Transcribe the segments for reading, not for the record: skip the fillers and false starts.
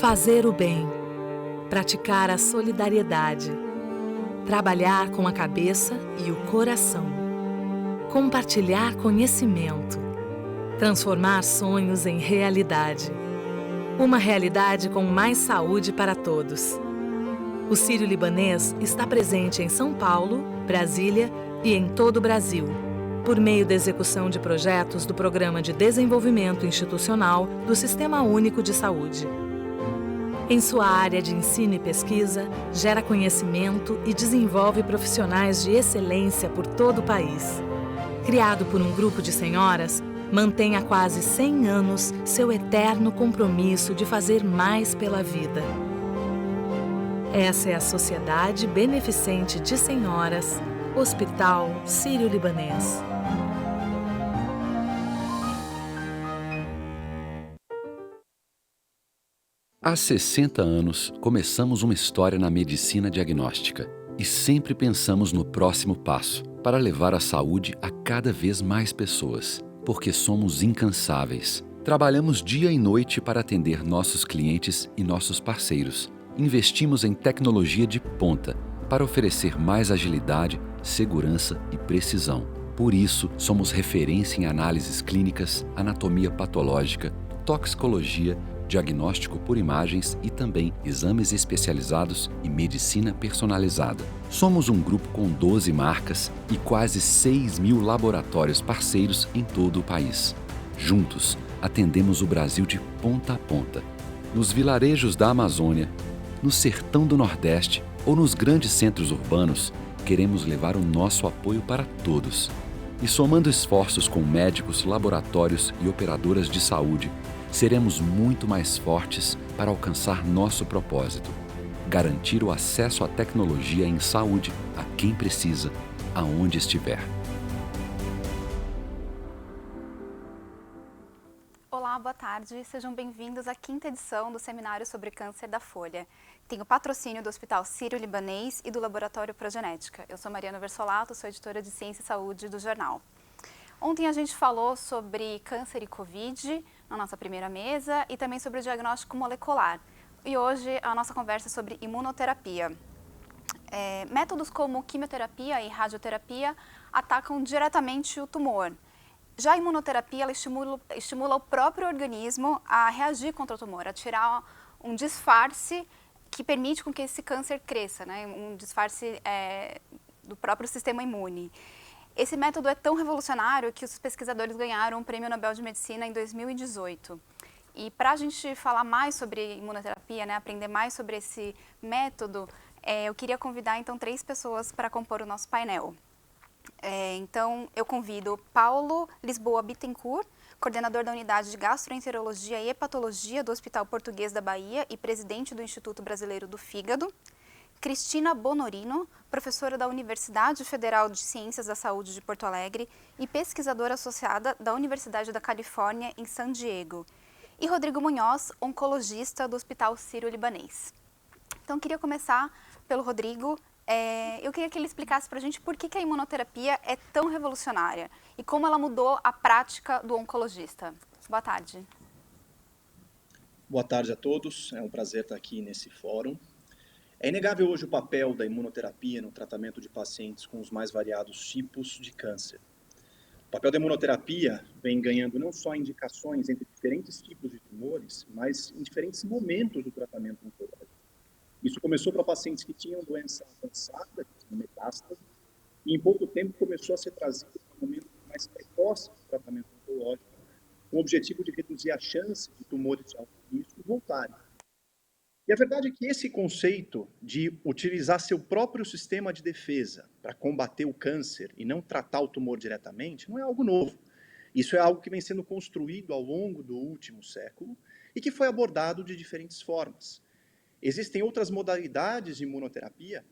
Fazer o bem, praticar a solidariedade, trabalhar com a cabeça e o coração, compartilhar conhecimento, transformar sonhos em realidade. Uma realidade com mais saúde para todos. O Sírio-Libanês está presente em São Paulo, Brasília e em todo o Brasil, por meio da execução de projetos do Programa de Desenvolvimento Institucional do Sistema Único de Saúde. Em sua área de ensino e pesquisa, gera conhecimento e desenvolve profissionais de excelência por todo o país. Criado por um grupo de senhoras, mantém há quase 100 anos seu eterno compromisso de fazer mais pela vida. Essa é a Sociedade Beneficente de Senhoras, Hospital Sírio-Libanês. Há 60 anos, começamos uma história na medicina diagnóstica e sempre pensamos no próximo passo para levar a saúde a cada vez mais pessoas, porque somos incansáveis. Trabalhamos dia e noite para atender nossos clientes e nossos parceiros. Investimos em tecnologia de ponta para oferecer mais agilidade, segurança e precisão. Por isso, somos referência em análises clínicas, anatomia patológica, toxicologia, diagnóstico por imagens e também exames especializados e medicina personalizada. Somos um grupo com 12 marcas e quase 6.000 laboratórios parceiros em todo o país. Juntos, atendemos o Brasil de ponta a ponta. Nos vilarejos da Amazônia, no sertão do Nordeste ou nos grandes centros urbanos, queremos levar o nosso apoio para todos. E somando esforços com médicos, laboratórios e operadoras de saúde, seremos muito mais fortes para alcançar nosso propósito: garantir o acesso à tecnologia em saúde a quem precisa, aonde estiver. Olá, boa tarde. Sejam bem-vindos à 5ª edição do Seminário sobre Câncer da Folha. Tem o patrocínio do Hospital Sírio-Libanês e do Laboratório Progenética. Eu sou Mariana Versolato, sou editora de Ciência e Saúde do jornal. Ontem a gente falou sobre câncer e Covid na nossa primeira mesa e também sobre o diagnóstico molecular. E hoje a nossa conversa é sobre imunoterapia. Métodos como quimioterapia e radioterapia atacam diretamente o tumor. Já a imunoterapia ela estimula o próprio organismo a reagir contra o tumor, a tirar um disfarce que permite com que esse câncer cresça, né? Um disfarce do próprio sistema imune. Esse método é tão revolucionário que os pesquisadores ganharam o Prêmio Nobel de Medicina em 2018. E para a gente falar mais sobre imunoterapia, né, aprender mais sobre esse método, eu queria convidar então 3 pessoas para compor o nosso painel. Então, eu convido Paulo Lisboa Bittencourt, coordenador da Unidade de Gastroenterologia e Hepatologia do Hospital Português da Bahia e presidente do Instituto Brasileiro do Fígado. Cristina Bonorino, professora da Universidade Federal de Ciências da Saúde de Porto Alegre e pesquisadora associada da Universidade da Califórnia em San Diego. E Rodrigo Munhoz, oncologista do Hospital Sírio-Libanês. Então, queria começar pelo Rodrigo. Eu queria que ele explicasse para a gente por que a imunoterapia é tão revolucionária e como ela mudou a prática do oncologista. Boa tarde. Boa tarde a todos, é um prazer estar aqui nesse fórum. É inegável hoje o papel da imunoterapia no tratamento de pacientes com os mais variados tipos de câncer. O papel da imunoterapia vem ganhando não só indicações entre diferentes tipos de tumores, mas em diferentes momentos do tratamento oncológico. Isso começou para pacientes que tinham doença avançada, que tinham metástase, e em pouco tempo começou a ser trazido para um momento mais precoce do tratamento oncológico, com o objetivo de reduzir a chance de tumores de alto risco voltarem. E a verdade é que esse conceito de utilizar seu próprio sistema de defesa para combater o câncer e não tratar o tumor diretamente não é algo novo. Isso é algo que vem sendo construído ao longo do último século e que foi abordado de diferentes formas. Existem outras modalidades de imunoterapia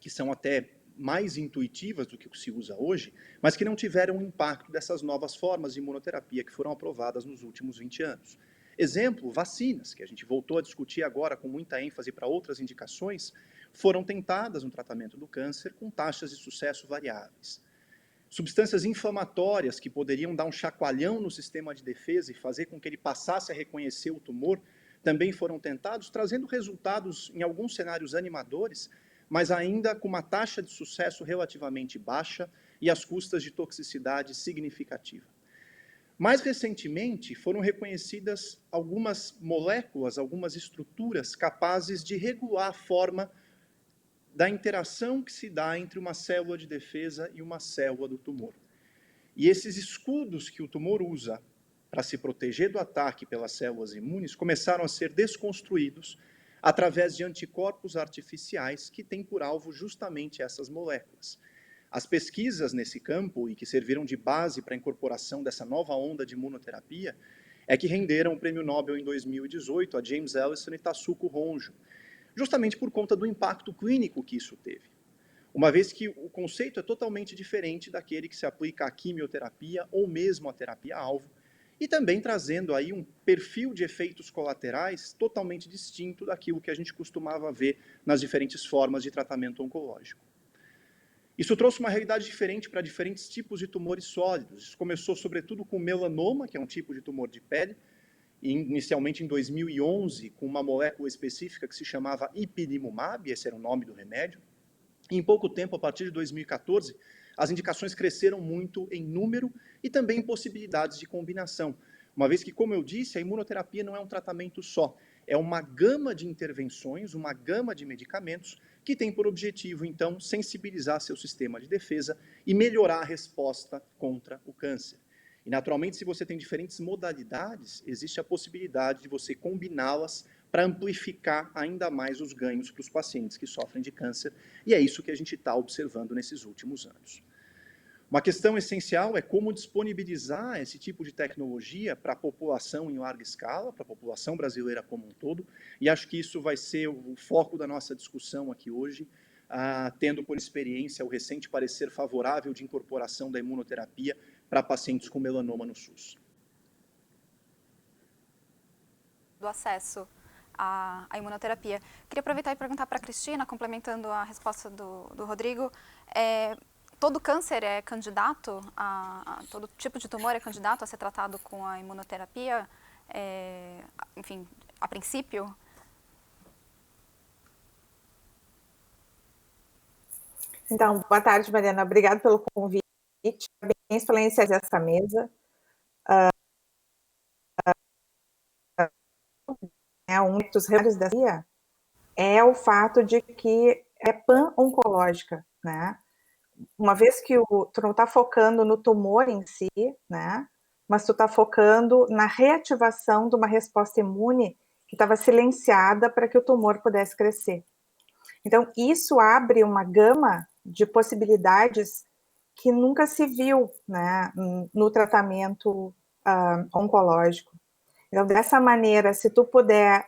que são até mais intuitivas do que o que se usa hoje, mas que não tiveram o impacto dessas novas formas de imunoterapia que foram aprovadas nos últimos 20 anos. Exemplo, vacinas, que a gente voltou a discutir agora com muita ênfase para outras indicações, foram tentadas no tratamento do câncer com taxas de sucesso variáveis. Substâncias inflamatórias que poderiam dar um chacoalhão no sistema de defesa e fazer com que ele passasse a reconhecer o tumor, também foram tentados, trazendo resultados em alguns cenários animadores, mas ainda com uma taxa de sucesso relativamente baixa e às custas de toxicidade significativa. Mais recentemente, foram reconhecidas algumas moléculas, algumas estruturas capazes de regular a forma da interação que se dá entre uma célula de defesa e uma célula do tumor. E esses escudos que o tumor usa para se proteger do ataque pelas células imunes começaram a ser desconstruídos através de anticorpos artificiais que têm por alvo justamente essas moléculas. As pesquisas nesse campo, e que serviram de base para a incorporação dessa nova onda de imunoterapia, é que renderam o Prêmio Nobel em 2018 a James Allison e Tasuku Honjo, justamente por conta do impacto clínico que isso teve. Uma vez que o conceito é totalmente diferente daquele que se aplica à quimioterapia ou mesmo à terapia-alvo, e também trazendo aí um perfil de efeitos colaterais totalmente distinto daquilo que a gente costumava ver nas diferentes formas de tratamento oncológico. Isso trouxe uma realidade diferente para diferentes tipos de tumores sólidos. Isso começou, sobretudo, com melanoma, que é um tipo de tumor de pele, inicialmente em 2011, com uma molécula específica que se chamava ipilimumab, esse era o nome do remédio. E em pouco tempo, a partir de 2014, as indicações cresceram muito em número e também em possibilidades de combinação. Uma vez que, como eu disse, a imunoterapia não é um tratamento só, é uma gama de intervenções, uma gama de medicamentos que tem por objetivo, então, sensibilizar seu sistema de defesa e melhorar a resposta contra o câncer. E, naturalmente, se você tem diferentes modalidades, existe a possibilidade de você combiná-las para amplificar ainda mais os ganhos para os pacientes que sofrem de câncer, e é isso que a gente está observando nesses últimos anos. Uma questão essencial é como disponibilizar esse tipo de tecnologia para a população em larga escala, para a população brasileira como um todo, e acho que isso vai ser o foco da nossa discussão aqui hoje, tendo por experiência o recente parecer favorável de incorporação da imunoterapia para pacientes com melanoma no SUS. Do acesso à imunoterapia. Queria aproveitar e perguntar para a Cristina, complementando a resposta do Rodrigo, todo câncer é candidato, todo tipo de tumor é candidato a ser tratado com a imunoterapia, enfim, a princípio? Então, boa tarde, Mariana. Obrigada pelo convite. Parabéns pela iniciativa dessa mesa. Um dos reais da CIA é o fato de que é pan-oncológica, né? Uma vez que tu não está focando no tumor em si, né? Mas tu está focando na reativação de uma resposta imune que estava silenciada para que o tumor pudesse crescer. Então, isso abre uma gama de possibilidades que nunca se viu, né, no tratamento oncológico. Então, dessa maneira, se tu puder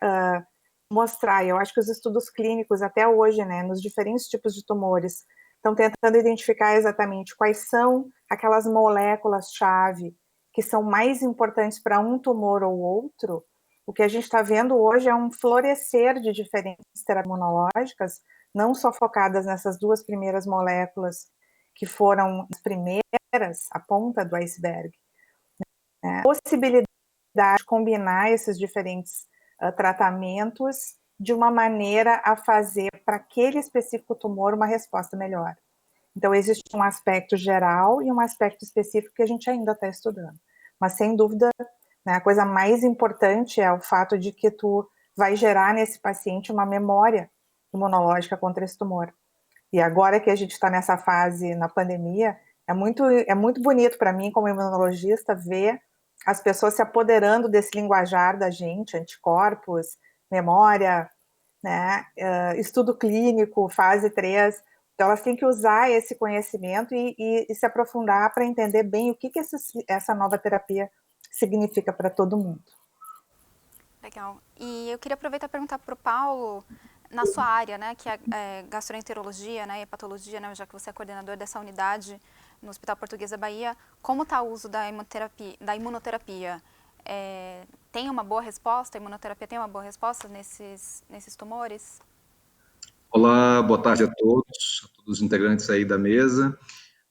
mostrar, eu acho que os estudos clínicos até hoje, né, nos diferentes tipos de tumores, estão tentando identificar exatamente quais são aquelas moléculas-chave que são mais importantes para um tumor ou outro. O que a gente está vendo hoje é um florescer de diferentes terapias imunológicas, não só focadas nessas duas primeiras moléculas, que foram as primeiras, a ponta do iceberg. A possibilidade de combinar esses diferentes tratamentos de uma maneira a fazer para aquele específico tumor uma resposta melhor. Então, existe um aspecto geral e um aspecto específico que a gente ainda está estudando. Mas, sem dúvida, né, a coisa mais importante é o fato de que tu vai gerar nesse paciente uma memória imunológica contra esse tumor. E agora que a gente está nessa fase na pandemia, é muito bonito para mim, como imunologista, ver as pessoas se apoderando desse linguajar da gente, anticorpos, memória, né, estudo clínico, fase 3. Então, elas têm que usar esse conhecimento e se aprofundar para entender bem o que essa nova terapia significa para todo mundo. Legal. E eu queria aproveitar e perguntar para o Paulo, na sua área, né, que é gastroenterologia, né, e hepatologia, né, já que você é coordenador dessa unidade no Hospital Português da Bahia, como está o uso da imunoterapia? Tem uma boa resposta? A imunoterapia tem uma boa resposta nesses tumores? Olá, boa tarde a todos os integrantes aí da mesa.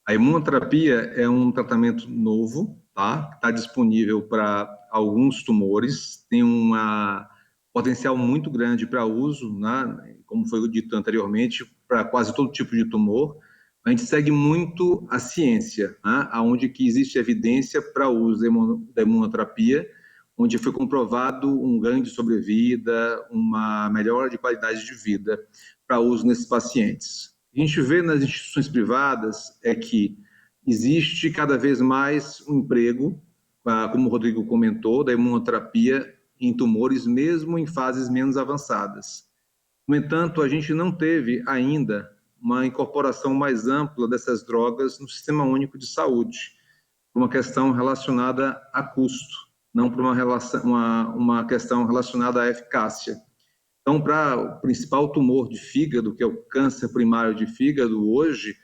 A imunoterapia é um tratamento novo, tá? Está disponível para alguns tumores, tem uma potencial muito grande para uso, né, como foi dito anteriormente, para quase todo tipo de tumor. A gente segue muito a ciência, né, onde que existe evidência para o uso da imunoterapia, onde foi comprovado um ganho de sobrevida, uma melhora de qualidade de vida para uso nesses pacientes. O que a gente vê nas instituições privadas é que existe cada vez mais um emprego, como o Rodrigo comentou, da imunoterapia em tumores, mesmo em fases menos avançadas. No entanto, a gente não teve ainda uma incorporação mais ampla dessas drogas no Sistema Único de Saúde, por uma questão relacionada a custo, não por uma questão relacionada à eficácia. Então, para o principal tumor de fígado, que é o câncer primário de fígado, hoje,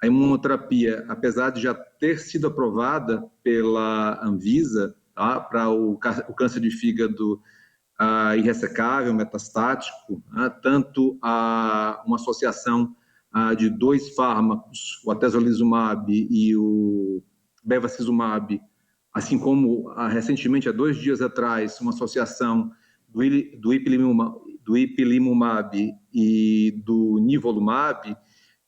a imunoterapia, apesar de já ter sido aprovada pela Anvisa, tá, para o câncer de fígado irressecável, metastático, tanto uma associação de 2 fármacos, o atezolizumab e o bevacizumab, assim como recentemente, há 2 dias atrás, uma associação do ipilimumab e do nivolumab,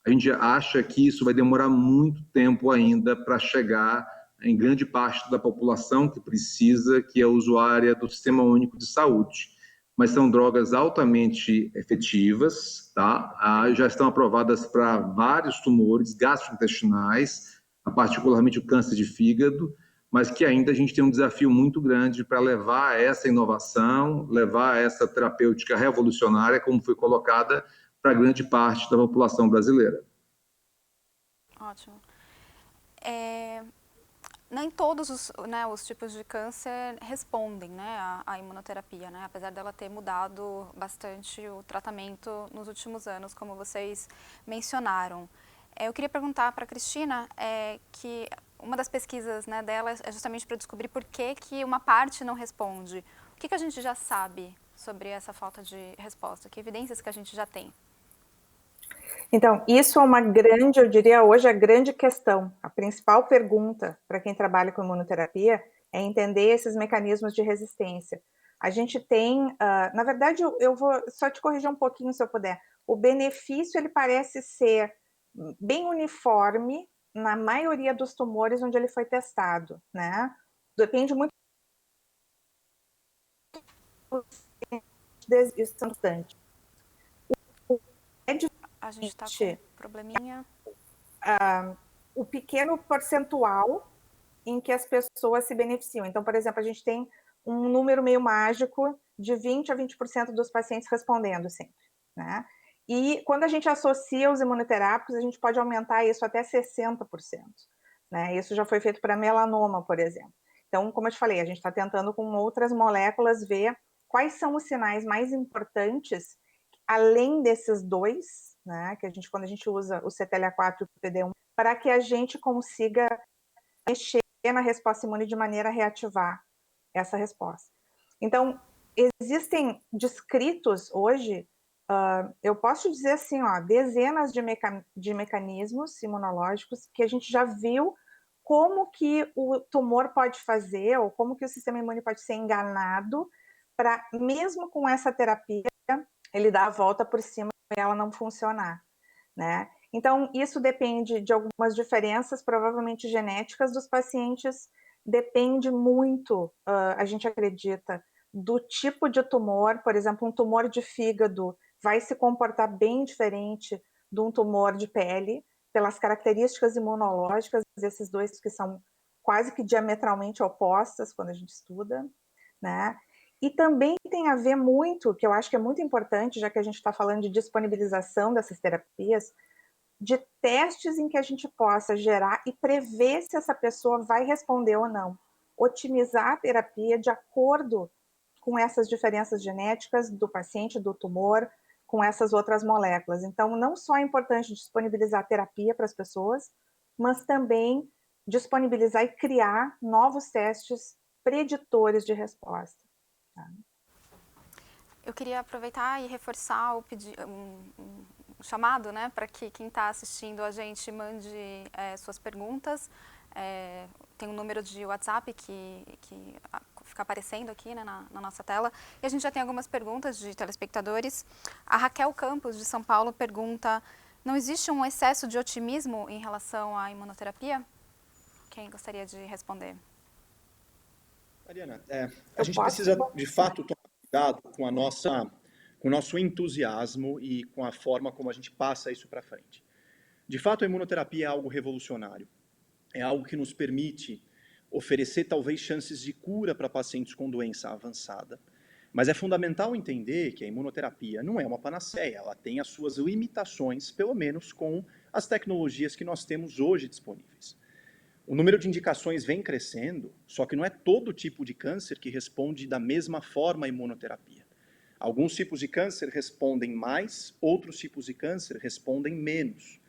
a gente acha que isso vai demorar muito tempo ainda para chegar em grande parte da população que precisa, que é usuária do Sistema Único de Saúde. Mas são drogas altamente efetivas, tá? Já estão aprovadas para vários tumores gastrointestinais, particularmente o câncer de fígado, mas que ainda a gente tem um desafio muito grande para levar essa inovação, levar essa terapêutica revolucionária, como foi colocada, para grande parte da população brasileira. Ótimo. Nem todos os tipos de câncer respondem, né, à imunoterapia, né, apesar dela ter mudado bastante o tratamento nos últimos anos, como vocês mencionaram. Eu queria perguntar para a Cristina que uma das pesquisas, né, dela é justamente para descobrir por que uma parte não responde. O que a gente já sabe sobre essa falta de resposta? Que evidências que a gente já tem? Então, isso é uma grande, eu diria hoje, a grande questão. A principal pergunta para quem trabalha com imunoterapia é entender esses mecanismos de resistência. A gente tem, na verdade, eu vou só te corrigir um pouquinho, se eu puder. O benefício, ele parece ser bem uniforme na maioria dos tumores onde ele foi testado, né? Depende muito distante. A gente está com um probleminha. O pequeno percentual em que as pessoas se beneficiam. Então, por exemplo, a gente tem um número meio mágico de 20% a 20% dos pacientes respondendo sempre, né? E quando a gente associa os imunoterápicos, a gente pode aumentar isso até 60%, né? Isso já foi feito para melanoma, por exemplo. Então, como eu te falei, a gente está tentando com outras moléculas ver quais são os sinais mais importantes, além desses 2, né? Que quando a gente usa o CTLA-4 e o PD-1, para que a gente consiga mexer na resposta imune de maneira a reativar essa resposta. Então, existem descritos hoje, eu posso dizer assim, dezenas de mecanismos imunológicos que a gente já viu como que o tumor pode fazer, ou como que o sistema imune pode ser enganado, para, mesmo com essa terapia, ele dar a volta por cima e ela não funcionar, né? Então, isso depende de algumas diferenças, provavelmente genéticas dos pacientes, depende muito, a gente acredita, do tipo de tumor. Por exemplo, um tumor de fígado vai se comportar bem diferente de um tumor de pele, pelas características imunológicas desses dois que são quase que diametralmente opostas quando a gente estuda, né? E também tem a ver muito, que eu acho que é muito importante, já que a gente está falando de disponibilização dessas terapias, de testes em que a gente possa gerar e prever se essa pessoa vai responder ou não. Otimizar a terapia de acordo com essas diferenças genéticas do paciente, do tumor, com essas outras moléculas. Então, não só é importante disponibilizar a terapia para as pessoas, mas também disponibilizar e criar novos testes preditores de resposta. Tá? Eu queria aproveitar e reforçar o chamado, né, para que quem está assistindo a gente mande suas perguntas. Tem um número de WhatsApp que ficar aparecendo aqui, né, na nossa tela. E a gente já tem algumas perguntas de telespectadores. A Raquel Campos, de São Paulo, pergunta: não existe um excesso de otimismo em relação à imunoterapia? Quem gostaria de responder? Mariana, a gente precisa, de fato, tomar cuidado com com o nosso entusiasmo e com a forma como a gente passa isso para frente. De fato, a imunoterapia é algo revolucionário. É algo que nos permite oferecer, talvez, chances de cura para pacientes com doença avançada. Mas é fundamental entender que a imunoterapia não é uma panaceia, ela tem as suas limitações, pelo menos com as tecnologias que nós temos hoje disponíveis. O número de indicações vem crescendo, só que não é todo tipo de câncer que responde da mesma forma à imunoterapia. Alguns tipos de câncer respondem mais, outros tipos de câncer respondem menos.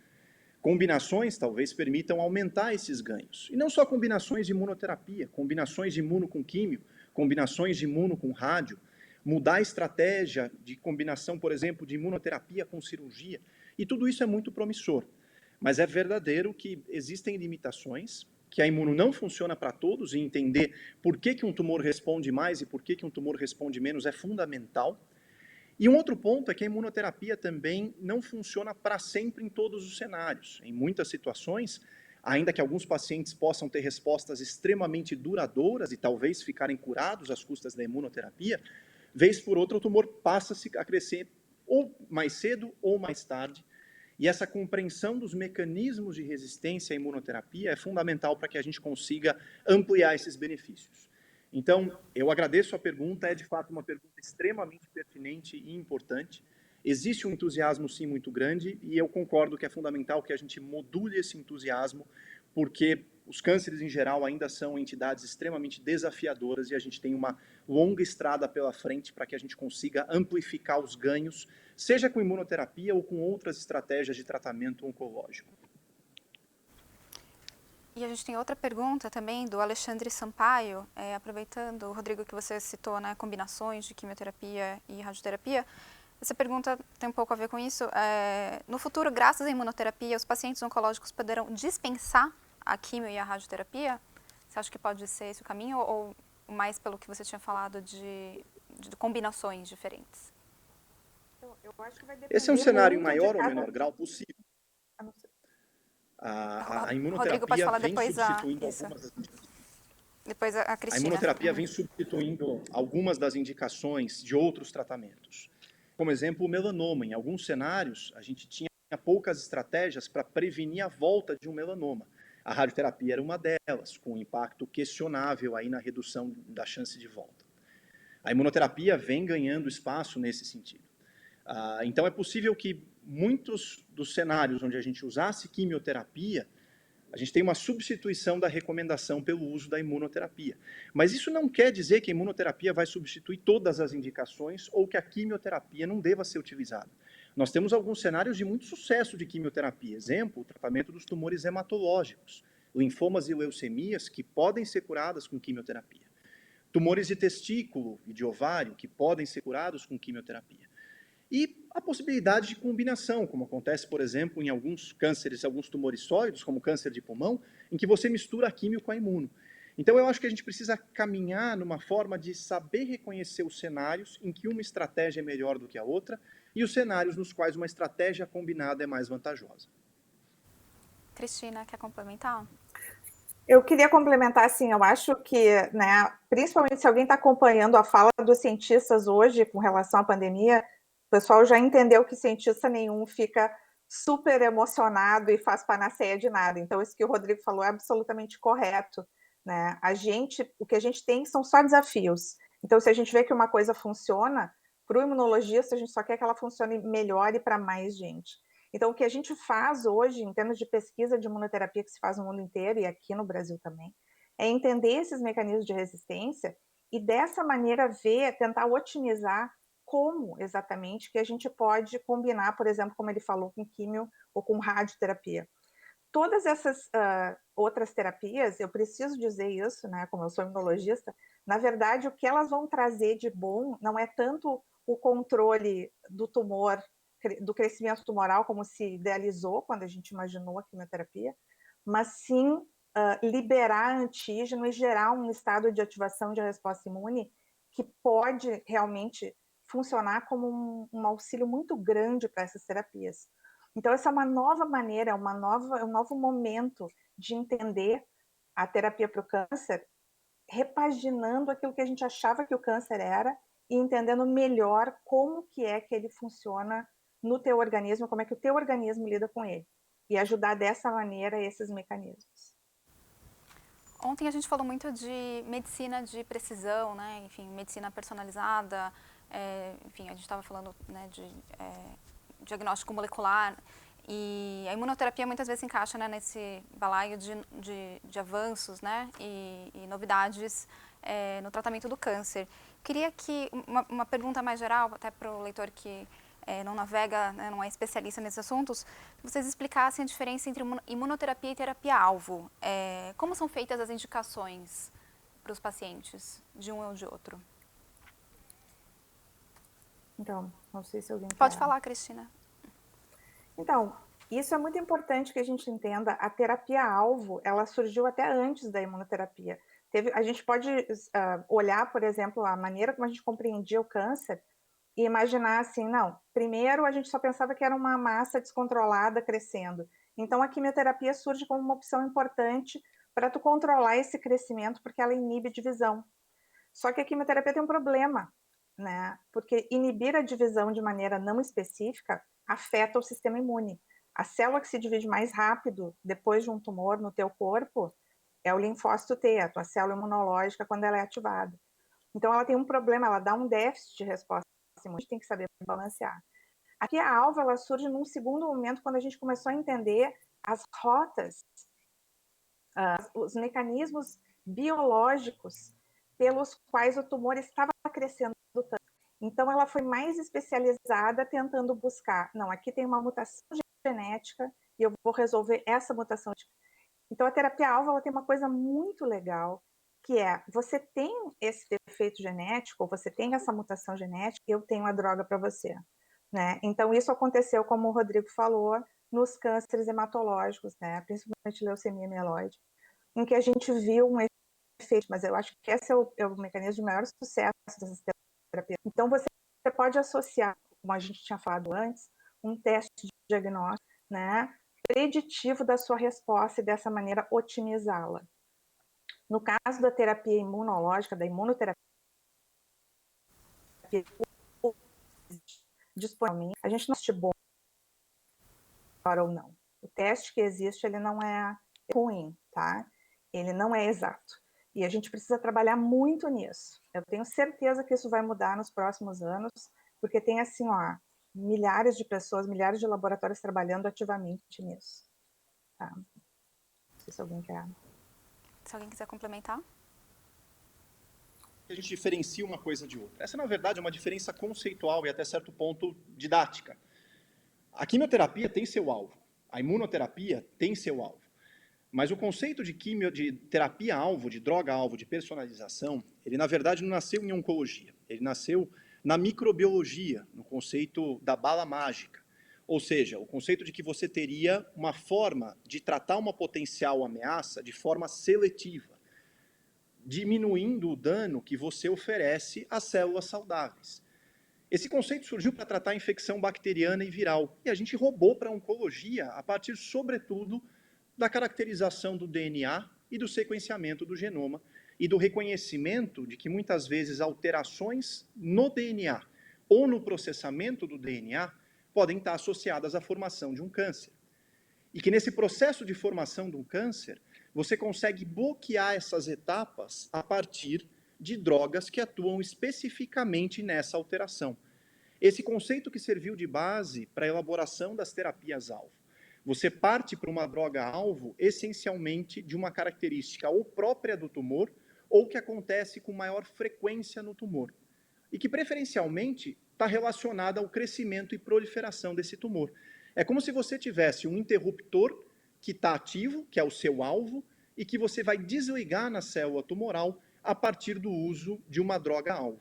Combinações talvez permitam aumentar esses ganhos. E não só combinações de imunoterapia, combinações de imuno com químio, combinações de imuno com rádio, mudar a estratégia de combinação, por exemplo, de imunoterapia com cirurgia. E tudo isso é muito promissor. Mas é verdadeiro que existem limitações, que a imuno não funciona para todos, e entender por que um tumor responde mais e por que um tumor responde menos é fundamental. E um outro ponto é que a imunoterapia também não funciona para sempre em todos os cenários. Em muitas situações, ainda que alguns pacientes possam ter respostas extremamente duradouras e talvez ficarem curados às custas da imunoterapia, vez por outra o tumor passa-se a crescer ou mais cedo ou mais tarde. E essa compreensão dos mecanismos de resistência à imunoterapia é fundamental para que a gente consiga ampliar esses benefícios. Então, eu agradeço a pergunta, é de fato uma pergunta extremamente pertinente e importante. Existe um entusiasmo, sim, muito grande, e eu concordo que é fundamental que a gente module esse entusiasmo, porque os cânceres, em geral, ainda são entidades extremamente desafiadoras e a gente tem uma longa estrada pela frente para que a gente consiga amplificar os ganhos, seja com imunoterapia ou com outras estratégias de tratamento oncológico. E a gente tem outra pergunta também do Alexandre Sampaio, aproveitando, Rodrigo, que você citou, né, combinações de quimioterapia e radioterapia. Essa pergunta tem um pouco a ver com isso. No futuro, graças à imunoterapia, os pacientes oncológicos poderão dispensar a quimio e a radioterapia? Você acha que pode ser esse o caminho ou mais pelo que você tinha falado de combinações diferentes? Eu acho que vai depender. Esse é um cenário em maior ou menor grau possível. A imunoterapia vem substituindo Depois a Cristina. A imunoterapia vem substituindo algumas das indicações de outros tratamentos. Como exemplo, o melanoma. Em alguns cenários, a gente tinha poucas estratégias para prevenir a volta de um melanoma. A radioterapia era uma delas, com um impacto questionável aí na redução da chance de volta. A imunoterapia vem ganhando espaço nesse sentido. Então, é possível que muitos dos cenários onde a gente usasse quimioterapia, a gente tem uma substituição da recomendação pelo uso da imunoterapia. Mas isso não quer dizer que a imunoterapia vai substituir todas as indicações ou que a quimioterapia não deva ser utilizada. Nós temos alguns cenários de muito sucesso de quimioterapia. Exemplo, o tratamento dos tumores hematológicos, linfomas e leucemias que podem ser curadas com quimioterapia. Tumores de testículo e de ovário que podem ser curados com quimioterapia. E a possibilidade de combinação, como acontece, por exemplo, em alguns cânceres, alguns tumores sólidos, como câncer de pulmão, em que você mistura a químio com a imuno. Então, eu acho que a gente precisa caminhar numa forma de saber reconhecer os cenários em que uma estratégia é melhor do que a outra e os cenários nos quais uma estratégia combinada é mais vantajosa. Cristina, quer complementar? Eu queria complementar, assim, eu acho que, né, principalmente se alguém está acompanhando a fala dos cientistas hoje com relação à pandemia, o pessoal já entendeu que cientista nenhum fica super emocionado e faz panaceia de nada. Então, isso que o Rodrigo falou é absolutamente correto, né? O que a gente tem são só desafios. Então, se a gente vê que uma coisa funciona, para o imunologista, a gente só quer que ela funcione melhor e para mais gente. Então, o que a gente faz hoje, em termos de pesquisa de imunoterapia que se faz no mundo inteiro e aqui no Brasil também, é entender esses mecanismos de resistência e, dessa maneira, tentar otimizar como exatamente que a gente pode combinar, por exemplo, como ele falou, com químio ou com radioterapia. Todas essas outras terapias, eu preciso dizer isso, né, como eu sou imunologista, na verdade, o que elas vão trazer de bom não é tanto o controle do tumor, do crescimento tumoral, como se idealizou quando a gente imaginou a quimioterapia, mas sim liberar antígeno e gerar um estado de ativação de resposta imune que pode realmente funcionar como um auxílio muito grande para essas terapias. Então, essa é uma nova maneira, um novo momento de entender a terapia para o câncer, repaginando aquilo que a gente achava que o câncer era e entendendo melhor como que é que ele funciona no teu organismo, como é que o teu organismo lida com ele. E ajudar dessa maneira esses mecanismos. Ontem a gente falou muito de medicina de precisão, né? Enfim, medicina personalizada, enfim, a gente estava falando, né, de diagnóstico molecular, e a imunoterapia muitas vezes se encaixa, né, nesse balaio de avanços, né, e novidades no tratamento do câncer. Queria que, uma pergunta mais geral, até para o leitor que não navega, né, não é especialista nesses assuntos, vocês explicassem a diferença entre imunoterapia e terapia-alvo. Como são feitas as indicações para os pacientes, de um ou de outro? Então, não sei se alguém Pode quer... falar, Cristina. Então, isso é muito importante que a gente entenda. A terapia-alvo, ela surgiu até antes da imunoterapia. A gente pode olhar, por exemplo, a maneira como a gente compreendia o câncer e imaginar assim, não, primeiro a gente só pensava que era uma massa descontrolada crescendo. Então a quimioterapia surge como uma opção importante para tu controlar esse crescimento, porque ela inibe divisão. Só que a quimioterapia tem um problema, né? Porque inibir a divisão de maneira não específica afeta o sistema imune. A célula que se divide mais rápido depois de um tumor no teu corpo é o linfócito T, a tua célula imunológica, quando ela é ativada. Então ela tem um problema, ela dá um déficit de resposta. A gente tem que saber balancear. Aqui a alvo, ela surge num segundo momento, quando a gente começou a entender as rotas, os mecanismos biológicos pelos quais o tumor estava crescendo tanto. Então ela foi mais especializada tentando buscar, não, aqui tem uma mutação genética e eu vou resolver essa mutação. Então a terapia-alvo, ela tem uma coisa muito legal, que é, você tem esse defeito genético, você tem essa mutação genética, eu tenho a droga para você. Né? Então isso aconteceu, como o Rodrigo falou, nos cânceres hematológicos, né? Principalmente leucemia mieloide, em que a gente viu um efeito, mas eu acho que esse é o mecanismo de maior sucesso dessas terapias. Então você pode associar, como a gente tinha falado antes, um teste de diagnóstico, né, preditivo da sua resposta e dessa maneira otimizá-la. No caso da terapia imunológica, da imunoterapia, disponivelmente, a gente não assiste bom ou não. O teste que existe, ele não é ruim, tá? Ele não é exato. E a gente precisa trabalhar muito nisso. Eu tenho certeza que isso vai mudar nos próximos anos, porque tem, assim, ó, milhares de pessoas, milhares de laboratórios trabalhando ativamente nisso. Tá? Não sei se alguém quer... Se alguém quiser complementar. A gente diferencia uma coisa de outra. Essa, na verdade, é uma diferença conceitual e até certo ponto didática. A quimioterapia tem seu alvo, a imunoterapia tem seu alvo. Mas o conceito de terapia-alvo, de droga-alvo, de personalização, ele, na verdade, não nasceu em oncologia. Ele nasceu na microbiologia, no conceito da bala mágica. Ou seja, o conceito de que você teria uma forma de tratar uma potencial ameaça de forma seletiva, diminuindo o dano que você oferece às células saudáveis. Esse conceito surgiu para tratar a infecção bacteriana e viral, e a gente roubou para a oncologia a partir, sobretudo, da caracterização do DNA e do sequenciamento do genoma, e do reconhecimento de que, muitas vezes, alterações no DNA ou no processamento do DNA podem estar associadas à formação de um câncer. E que, nesse processo de formação de um câncer, você consegue bloquear essas etapas a partir de drogas que atuam especificamente nessa alteração. Esse conceito que serviu de base para a elaboração das terapias-alvo. Você parte para uma droga-alvo essencialmente de uma característica ou própria do tumor ou que acontece com maior frequência no tumor. E que, preferencialmente, está relacionada ao crescimento e proliferação desse tumor. É como se você tivesse um interruptor que está ativo, que é o seu alvo, e que você vai desligar na célula tumoral a partir do uso de uma droga-alvo.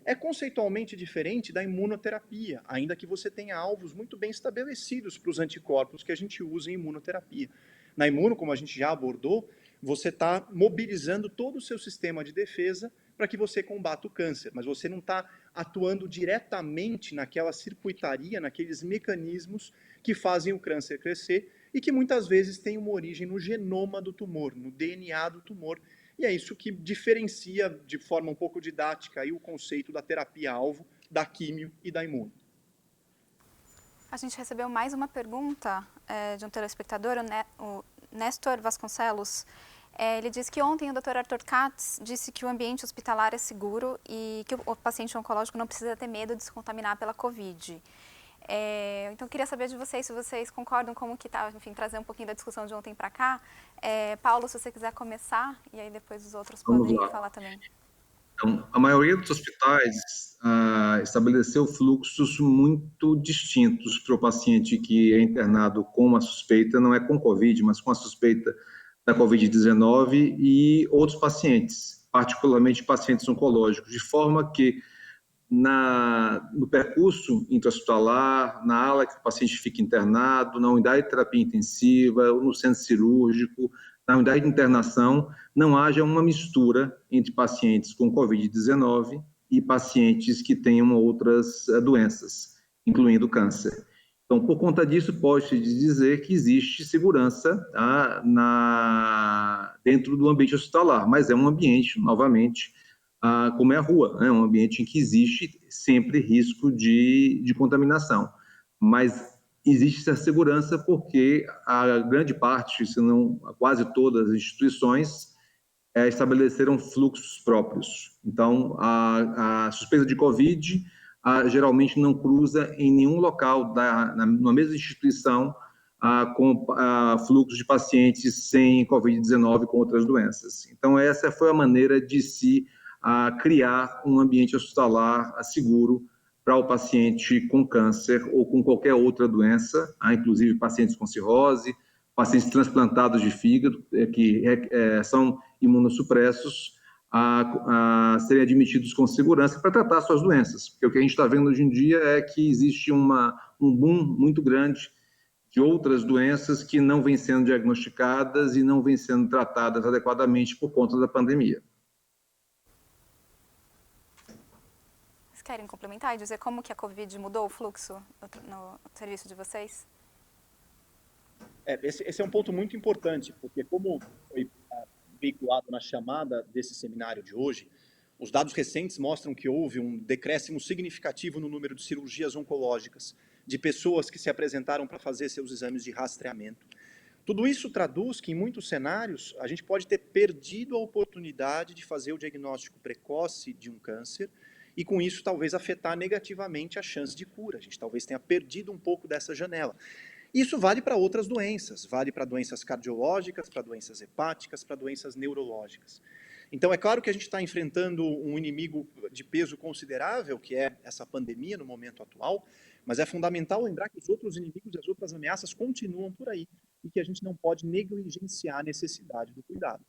É conceitualmente diferente da imunoterapia, ainda que você tenha alvos muito bem estabelecidos para os anticorpos que a gente usa em imunoterapia. Na imuno, como a gente já abordou, você está mobilizando todo o seu sistema de defesa para que você combata o câncer, mas você não está atuando diretamente naquela circuitaria, naqueles mecanismos que fazem o câncer crescer e que muitas vezes tem uma origem no genoma do tumor, no DNA do tumor, e é isso que diferencia de forma um pouco didática aí o conceito da terapia-alvo, da químio e da imuno. A gente recebeu mais uma pergunta de um telespectador, o Néstor Vasconcelos. Ele disse que ontem o Dr. Arthur Katz disse que o ambiente hospitalar é seguro e que o paciente oncológico não precisa ter medo de se contaminar pela Covid. Então, eu queria saber de vocês se vocês concordam, como que está, enfim, trazer um pouquinho da discussão de ontem para cá. Paulo, se você quiser começar, e aí depois os outros podem falar também. Então, a maioria dos hospitais estabeleceu fluxos muito distintos para o paciente que é internado com uma suspeita, não é com Covid, mas com a suspeita da Covid-19 e outros pacientes, particularmente pacientes oncológicos, de forma que no percurso intra-hospitalar, na ala que o paciente fica internado, na unidade de terapia intensiva, no centro cirúrgico, na unidade de internação, não haja uma mistura entre pacientes com Covid-19 e pacientes que tenham outras doenças, incluindo câncer. Então, por conta disso, pode-se dizer que existe segurança dentro do ambiente hospitalar, mas é um ambiente, novamente, como é a rua, né? Um ambiente em que existe sempre risco de contaminação. Mas existe essa segurança porque a grande parte, se não quase todas as instituições, estabeleceram fluxos próprios. Então, a suspeita de Covid geralmente não cruza em nenhum local na mesma instituição com fluxo de pacientes sem Covid-19 com outras doenças. Então, essa foi a maneira de se criar um ambiente hospitalar seguro para o paciente com câncer ou com qualquer outra doença, inclusive pacientes com cirrose, pacientes transplantados de fígado, que são imunossupressos, serem admitidos com segurança para tratar suas doenças. Porque o que a gente está vendo hoje em dia é que existe um boom muito grande de outras doenças que não vêm sendo diagnosticadas e não vêm sendo tratadas adequadamente por conta da pandemia. Vocês querem complementar e dizer como que a Covid mudou o fluxo no serviço de vocês? Esse é um ponto muito importante, porque como foi veiculado na chamada desse seminário de hoje, os dados recentes mostram que houve um decréscimo significativo no número de cirurgias oncológicas, de pessoas que se apresentaram para fazer seus exames de rastreamento. Tudo isso traduz que, em muitos cenários, a gente pode ter perdido a oportunidade de fazer o diagnóstico precoce de um câncer e, com isso, talvez afetar negativamente a chance de cura. A gente talvez tenha perdido um pouco dessa janela. Isso vale para outras doenças, vale para doenças cardiológicas, para doenças hepáticas, para doenças neurológicas. Então, é claro que a gente está enfrentando um inimigo de peso considerável, que é essa pandemia no momento atual, mas é fundamental lembrar que os outros inimigos e as outras ameaças continuam por aí e que a gente não pode negligenciar a necessidade do cuidado.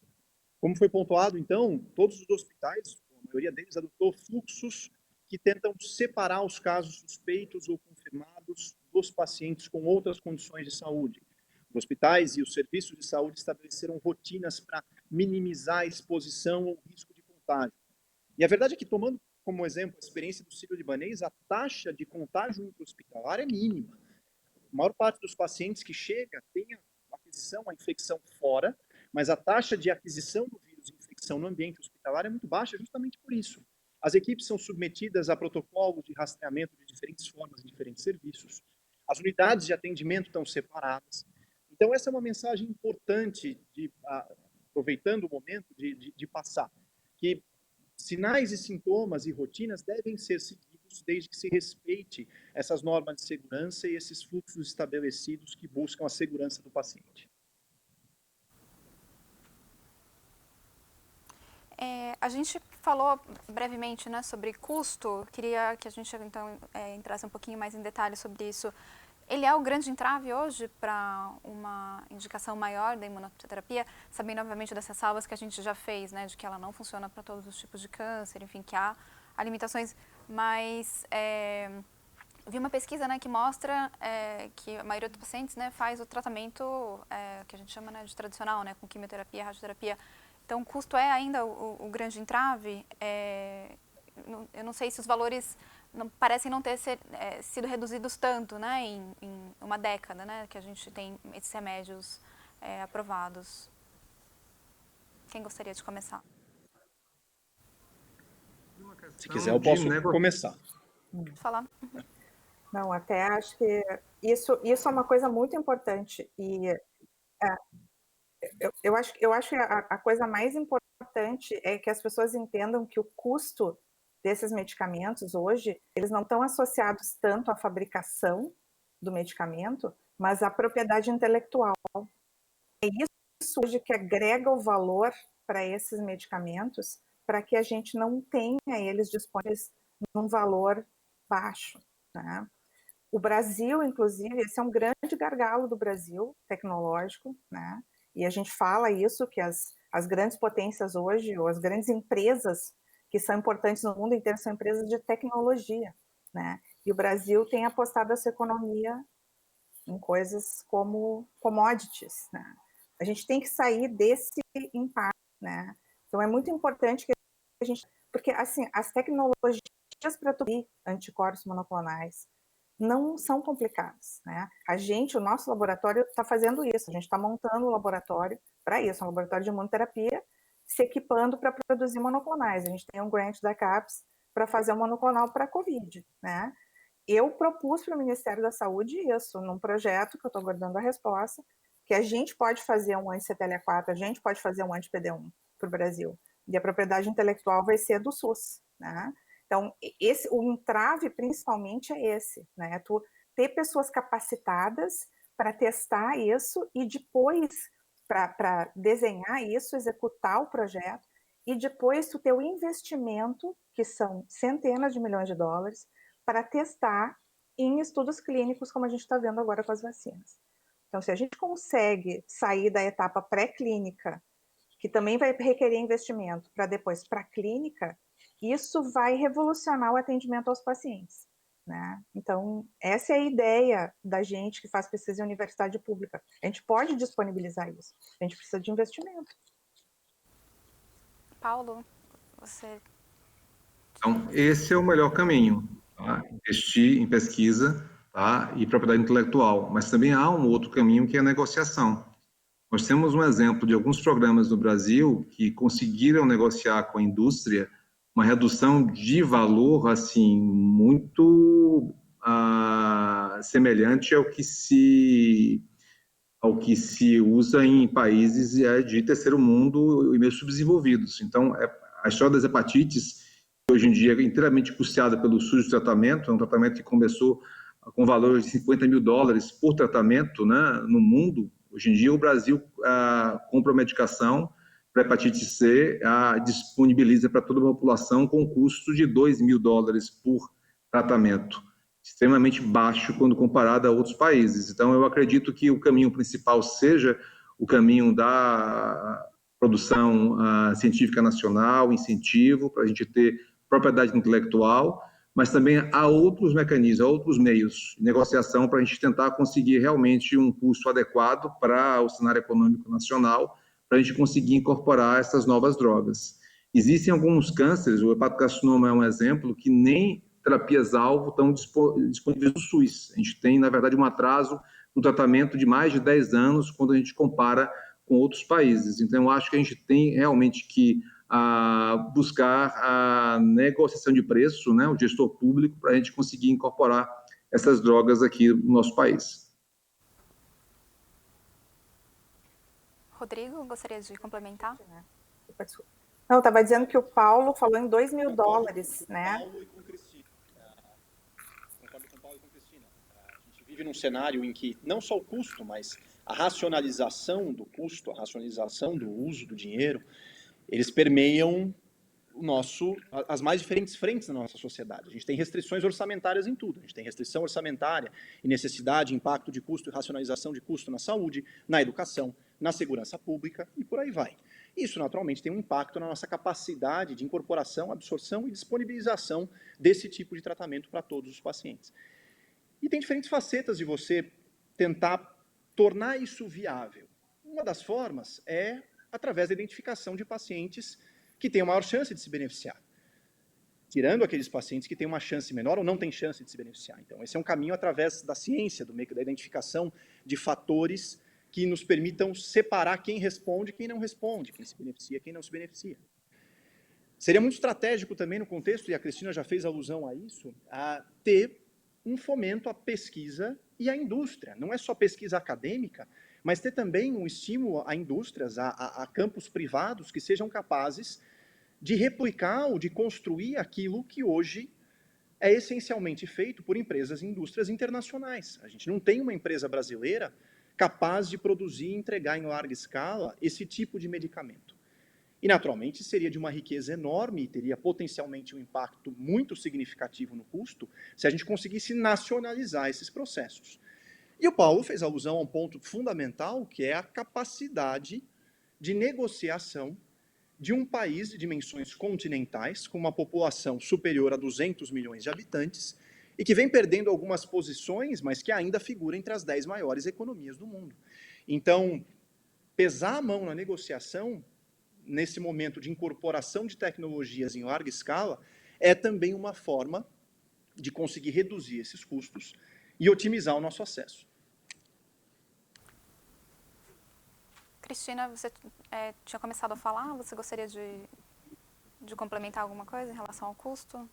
Como foi pontuado, então, todos os hospitais, a maioria deles adotou fluxos que tentam separar os casos suspeitos ou confirmados dos pacientes com outras condições de saúde. Os hospitais e os serviços de saúde estabeleceram rotinas para minimizar a exposição ou risco de contágio. E a verdade é que, tomando como exemplo a experiência do sírio-libanês, a taxa de contágio intra-hospitalar é mínima. A maior parte dos pacientes que chega tem a aquisição, a infecção fora, mas a taxa de aquisição do vírus e infecção no ambiente hospitalar é muito baixa justamente por isso. As equipes são submetidas a protocolos de rastreamento de diferentes formas em diferentes serviços. As unidades de atendimento estão separadas. Então, essa é uma mensagem importante, aproveitando o momento, de passar, que sinais e sintomas e rotinas devem ser seguidos desde que se respeite essas normas de segurança e esses fluxos estabelecidos que buscam a segurança do paciente. A gente falou brevemente, né, sobre custo. Queria que a gente então entrasse um pouquinho mais em detalhes sobre isso. Ele é o grande entrave hoje para uma indicação maior da imunoterapia, sabendo obviamente das ressalvas que a gente já fez, né, de que ela não funciona para todos os tipos de câncer, enfim, que há limitações, mas vi uma pesquisa, né, que mostra que a maioria dos pacientes, né, faz o tratamento que a gente chama, né, de tradicional, né, com quimioterapia, radioterapia. Então, o custo é ainda o grande entrave. Eu não sei se os valores parecem não ter sido reduzidos tanto, né, em uma década, né, que a gente tem esses remédios aprovados. Quem gostaria de começar? Se quiser, eu posso começar. Pode falar. Não, até acho que isso é uma coisa muito importante. E eu acho que a coisa mais importante é que as pessoas entendam que o custo desses medicamentos hoje, eles não estão associados tanto à fabricação do medicamento, mas à propriedade intelectual. É isso hoje que agrega o valor para esses medicamentos, para que a gente não tenha eles disponíveis num valor baixo, né? O Brasil, inclusive, esse é um grande gargalo do Brasil tecnológico, né? E a gente fala isso, que as grandes potências hoje, ou as grandes empresas que são importantes no mundo inteiro, são empresas de tecnologia, né? E o Brasil tem apostado essa economia em coisas como commodities, né? A gente tem que sair desse impasse, né? Então é muito importante que a gente... Porque, assim, as tecnologias para produzir anticorpos monoclonais não são complicadas, né? O nosso laboratório está fazendo isso, a gente está montando um laboratório para isso, um laboratório de imunoterapia, se equipando para produzir monoclonais. A gente tem um grant da CAPES para fazer um monoclonal para a COVID, né? Eu propus para o Ministério da Saúde isso, num projeto que eu estou aguardando a resposta, que a gente pode fazer um anti-CTLA-4, a gente pode fazer um anti-PD-1 para o Brasil, e a propriedade intelectual vai ser do SUS, né? Então, o entrave principalmente é esse, né? Tu ter pessoas capacitadas para testar isso e depois para desenhar isso, executar o projeto, e depois tu ter o investimento, que são centenas de milhões de dólares, para testar em estudos clínicos, como a gente está vendo agora com as vacinas. Então, se a gente consegue sair da etapa pré-clínica, que também vai requerer investimento, para depois para a clínica, isso vai revolucionar o atendimento aos pacientes, né? Então, essa é a ideia da gente que faz pesquisa em universidade pública. A gente pode disponibilizar isso, a gente precisa de investimento. Paulo, você... Então, esse é o melhor caminho, tá? Investir em pesquisa, tá? E propriedade intelectual. Mas também há um outro caminho, que é a negociação. Nós temos um exemplo de alguns programas no Brasil que conseguiram negociar com a indústria uma redução de valor, assim, muito semelhante ao que se usa em países de terceiro mundo e meio subdesenvolvidos. Então, a história das hepatites, que hoje em dia é inteiramente custeada pelo SUS de tratamento, é um tratamento que começou com valor de $50 mil por tratamento, né, no mundo. Hoje em dia, o Brasil compra medicação para hepatite C, disponibiliza para toda a população com custo de $2 mil por tratamento, extremamente baixo quando comparado a outros países. Então, eu acredito que o caminho principal seja o caminho da produção científica nacional, incentivo para a gente ter propriedade intelectual, mas também há outros mecanismos, há outros meios de negociação para a gente tentar conseguir realmente um custo adequado para o cenário econômico nacional, para a gente conseguir incorporar essas novas drogas. Existem alguns cânceres, o hepatocarcinoma é um exemplo, que nem terapias-alvo estão disponíveis no SUS. A gente tem, na verdade, um atraso no tratamento de mais de 10 anos quando a gente compara com outros países. Então, eu acho que a gente tem realmente que buscar a negociação de preço, né, o gestor público, para a gente conseguir incorporar essas drogas aqui no nosso país. Rodrigo, gostaria de complementar? Não, eu estava dizendo que o Paulo falou em $2 mil, né? Paulo e com Cristina. Concordo com o Paulo e com Cristina. A gente vive num cenário em que não só o custo, mas a racionalização do custo, a racionalização do uso do dinheiro, eles permeiam as mais diferentes frentes da nossa sociedade. A gente tem restrições orçamentárias em tudo. A gente tem restrição orçamentária e necessidade, impacto de custo e racionalização de custo na saúde, na educação, na segurança pública e por aí vai. Isso, naturalmente, tem um impacto na nossa capacidade de incorporação, absorção e disponibilização desse tipo de tratamento para todos os pacientes. E tem diferentes facetas de você tentar tornar isso viável. Uma das formas é através da identificação de pacientes que têm a maior chance de se beneficiar, tirando aqueles pacientes que têm uma chance menor ou não têm chance de se beneficiar. Então, esse é um caminho através da ciência, da identificação de fatores que nos permitam separar quem responde e quem não responde, quem se beneficia e quem não se beneficia. Seria muito estratégico também no contexto, e a Cristina já fez alusão a isso, a ter um fomento à pesquisa e à indústria. Não é só pesquisa acadêmica, mas ter também um estímulo a indústrias, a campos privados que sejam capazes de replicar ou de construir aquilo que hoje é essencialmente feito por empresas e indústrias internacionais. A gente não tem uma empresa brasileira capaz de produzir e entregar em larga escala esse tipo de medicamento. E, naturalmente, seria de uma riqueza enorme e teria potencialmente um impacto muito significativo no custo se a gente conseguisse nacionalizar esses processos. E o Paulo fez alusão a um ponto fundamental, que é a capacidade de negociação de um país de dimensões continentais, com uma população superior a 200 milhões de habitantes, e que vem perdendo algumas posições, mas que ainda figura entre as 10 maiores economias do mundo. Então, pesar a mão na negociação, nesse momento de incorporação de tecnologias em larga escala, é também uma forma de conseguir reduzir esses custos e otimizar o nosso acesso. Cristina, você tinha começado a falar, você gostaria de complementar alguma coisa em relação ao custo?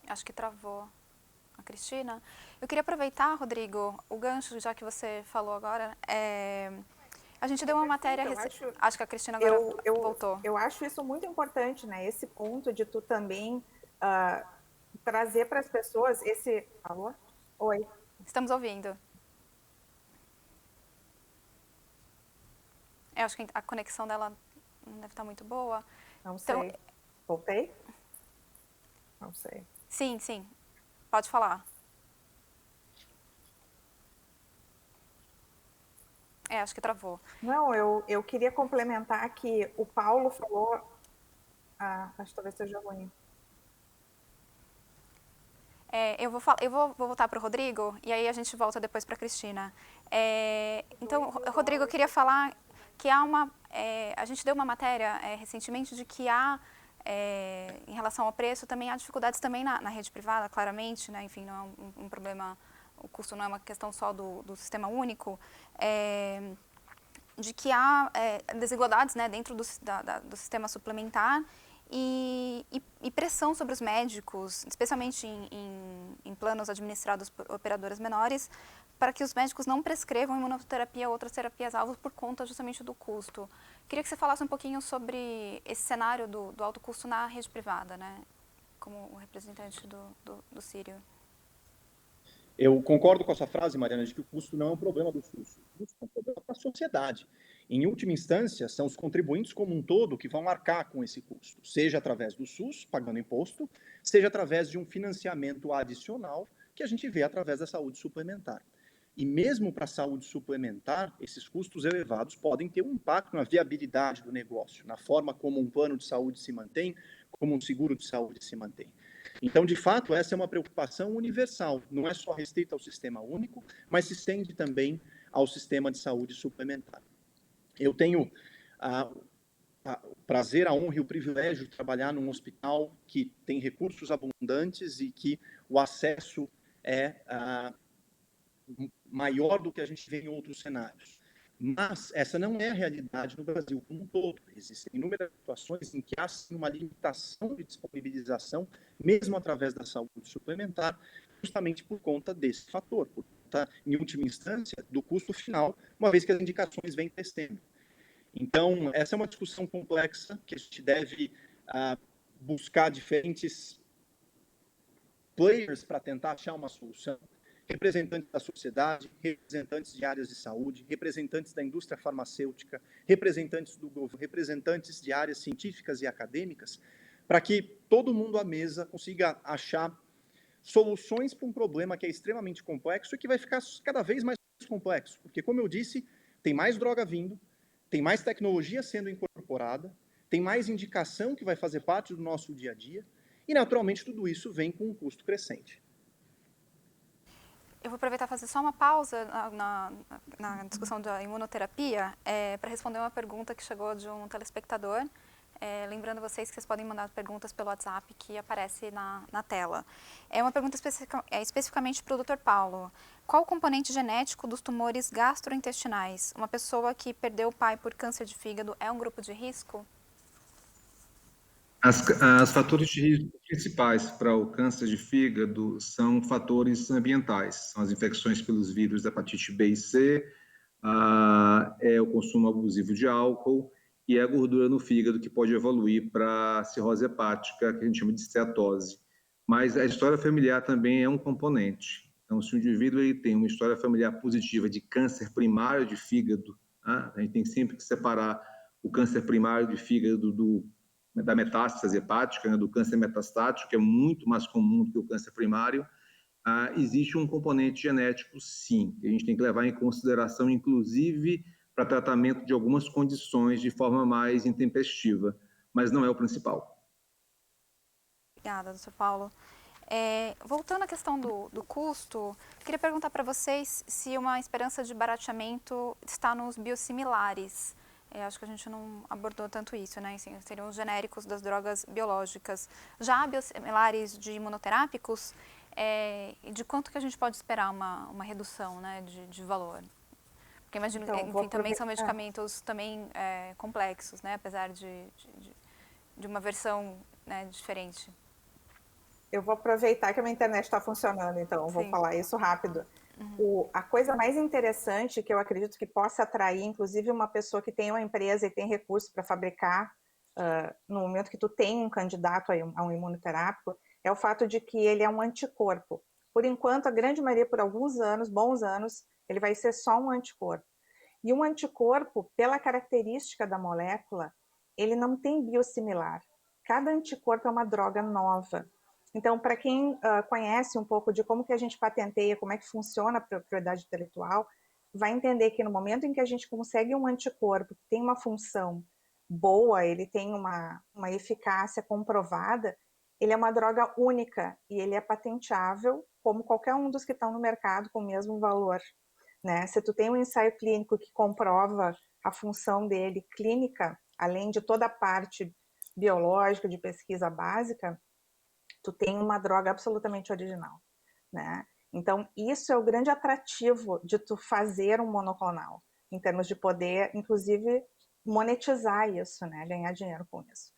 Acho que travou a Cristina. Eu queria aproveitar, Rodrigo, o gancho, já que você falou agora. A gente deu uma matéria... Acho que a Cristina agora voltou. Eu acho isso muito importante, né? Esse ponto de tu também trazer para as pessoas esse... Alô? Oi. Estamos ouvindo. Eu acho que a conexão dela não deve estar muito boa. Não sei. Então, voltei? Não sei. Sim, sim. Pode falar. Acho que travou. Não, eu queria complementar que o Paulo falou... acho que talvez seja ruim. Eu vou voltar para o Rodrigo e aí a gente volta depois para a Cristina. Então, Rodrigo, eu queria falar que a gente deu uma matéria recentemente de que em relação ao preço, também há dificuldades também na rede privada, claramente, né? Enfim, não é um problema, o custo não é uma questão só do sistema único, de que há desigualdades, né, dentro do sistema suplementar e pressão sobre os médicos, especialmente em planos administrados por operadoras menores, para que os médicos não prescrevam imunoterapia ou outras terapias-alvo por conta justamente do custo. Queria que você falasse um pouquinho sobre esse cenário do alto custo na rede privada, né, como representante do Sírio. Eu concordo com essa frase, Mariana, de que o custo não é um problema do SUS. O custo é um problema para a sociedade. Em última instância, são os contribuintes como um todo que vão arcar com esse custo, seja através do SUS, pagando imposto, seja através de um financiamento adicional que a gente vê através da saúde suplementar. E mesmo para a saúde suplementar, esses custos elevados podem ter um impacto na viabilidade do negócio, na forma como um plano de saúde se mantém, como um seguro de saúde se mantém. Então, de fato, essa é uma preocupação universal, não é só restrita ao sistema único, mas se estende também ao sistema de saúde suplementar. Eu tenho o prazer, a honra e o privilégio de trabalhar num hospital que tem recursos abundantes e que o acesso é maior do que a gente vê em outros cenários. Mas essa não é a realidade no Brasil como um todo. Existem inúmeras situações em que há sim, uma limitação de disponibilização, mesmo através da saúde suplementar, justamente por conta desse fator, por conta, em última instância, do custo final, uma vez que as indicações vêm crescendo. Então, essa é uma discussão complexa que a gente deve buscar diferentes players para tentar achar uma solução. Representantes da sociedade, representantes de áreas de saúde, representantes da indústria farmacêutica, representantes do governo, representantes de áreas científicas e acadêmicas, para que todo mundo à mesa consiga achar soluções para um problema que é extremamente complexo e que vai ficar cada vez mais complexo. Porque, como eu disse, tem mais droga vindo, tem mais tecnologia sendo incorporada, tem mais indicação que vai fazer parte do nosso dia a dia, e naturalmente tudo isso vem com um custo crescente. Eu vou aproveitar e fazer só uma pausa na discussão da imunoterapia para responder uma pergunta que chegou de um telespectador. Lembrando vocês que vocês podem mandar perguntas pelo WhatsApp que aparece na tela. É uma pergunta especificamente para o Dr. Paulo. Qual o componente genético dos tumores gastrointestinais? Uma pessoa que perdeu o pai por câncer de fígado é um grupo de risco? Os fatores de risco principais para o câncer de fígado são fatores ambientais, são as infecções pelos vírus da hepatite B e C, é o consumo abusivo de álcool e a gordura no fígado que pode evoluir para cirrose hepática, que a gente chama de esteatose. Mas a história familiar também é um componente. Então, se o indivíduo ele tem uma história familiar positiva de câncer primário de fígado, a gente tem sempre que separar o câncer primário de fígado da metástase hepática, do câncer metastático, que é muito mais comum do que o câncer primário, existe um componente genético, sim, que a gente tem que levar em consideração, inclusive para tratamento de algumas condições de forma mais intempestiva, mas não é o principal. Obrigada, Dr. Paulo. Voltando à questão do custo, queria perguntar para vocês se uma esperança de barateamento está nos biosimilares. Acho que a gente não abordou tanto isso, né? Assim, seriam os genéricos das drogas biológicas. Já biosimilares de imunoterápicos, de quanto que a gente pode esperar uma redução, né, de valor? Porque imagino que, enfim, também são medicamentos também complexos, né? Apesar de uma versão, né, diferente. Eu vou aproveitar que a minha internet está funcionando, então eu vou falar isso rápido. A coisa mais interessante que eu acredito que possa atrair, inclusive uma pessoa que tem uma empresa e tem recursos para fabricar, no momento que tu tem um candidato a um imunoterápico, é o fato de que ele é um anticorpo. Por enquanto, a grande maioria, por alguns anos, bons anos, ele vai ser só um anticorpo. E um anticorpo, pela característica da molécula, ele não tem biosimilar. Cada anticorpo é uma droga nova. Então, para quem conhece um pouco de como que a gente patenteia, como é que funciona a propriedade intelectual, vai entender que no momento em que a gente consegue um anticorpo que tem uma função boa, ele tem uma eficácia comprovada, ele é uma droga única e ele é patenteável como qualquer um dos que estão no mercado com o mesmo valor. Né? Se tu tem um ensaio clínico que comprova a função dele clínica, além de toda a parte biológica de pesquisa básica, tu tem uma droga absolutamente original, né? Então, isso é o grande atrativo de tu fazer um monoclonal, em termos de poder, inclusive, monetizar isso, né? Ganhar dinheiro com isso.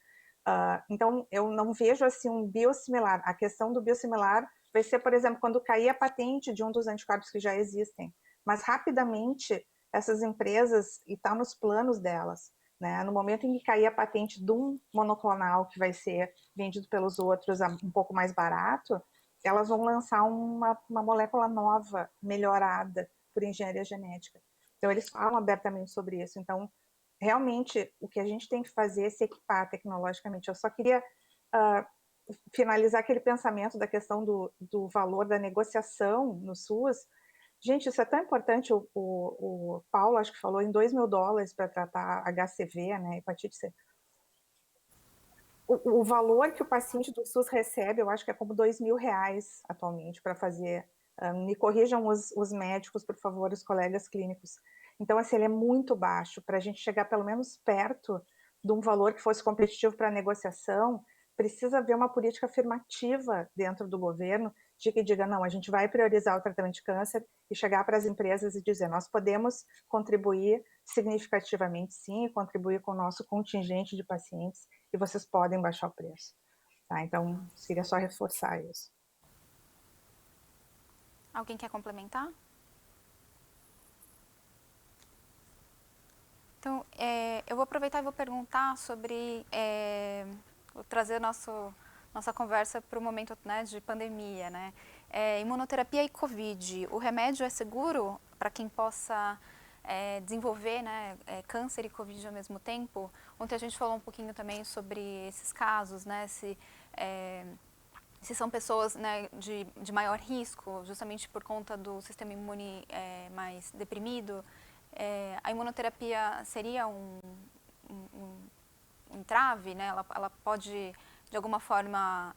Então, eu não vejo, assim, um biosimilar. A questão do biosimilar vai ser, por exemplo, quando cair a patente de um dos anticorpos que já existem. Mas, rapidamente, essas empresas, e está nos planos delas, né? No momento em que cair a patente de um monoclonal que vai ser vendido pelos outros um pouco mais barato, elas vão lançar uma molécula nova, melhorada por engenharia genética. Então, eles falam abertamente sobre isso. Então, realmente, o que a gente tem que fazer é se equipar tecnologicamente. Eu só queria finalizar aquele pensamento da questão do valor da negociação no SUS. Gente, isso é tão importante. O Paulo, acho que falou em $2.000 para tratar HCV, né, hepatite C. O valor que o paciente do SUS recebe, eu acho que é como R$2.000 atualmente para fazer. Me corrijam os médicos, por favor, os colegas clínicos. Então, assim, ele é muito baixo. Para a gente chegar pelo menos perto de um valor que fosse competitivo para a negociação, precisa haver uma política afirmativa dentro do governo de que diga, não, a gente vai priorizar o tratamento de câncer e chegar para as empresas e dizer, nós podemos contribuir significativamente, sim, e contribuir com o nosso contingente de pacientes e vocês podem baixar o preço. Tá? Então, seria só reforçar isso. Alguém quer complementar? Então, eu vou aproveitar e vou perguntar sobre, vou trazer nossa conversa para o momento, né, de pandemia, né? Imunoterapia e Covid, o remédio é seguro para quem possa desenvolver, né, câncer e Covid ao mesmo tempo? Ontem a gente falou um pouquinho também sobre esses casos, né, se são pessoas, né, de maior risco, justamente por conta do sistema imune mais deprimido. A imunoterapia seria entrave, né? Ela pode, de alguma forma,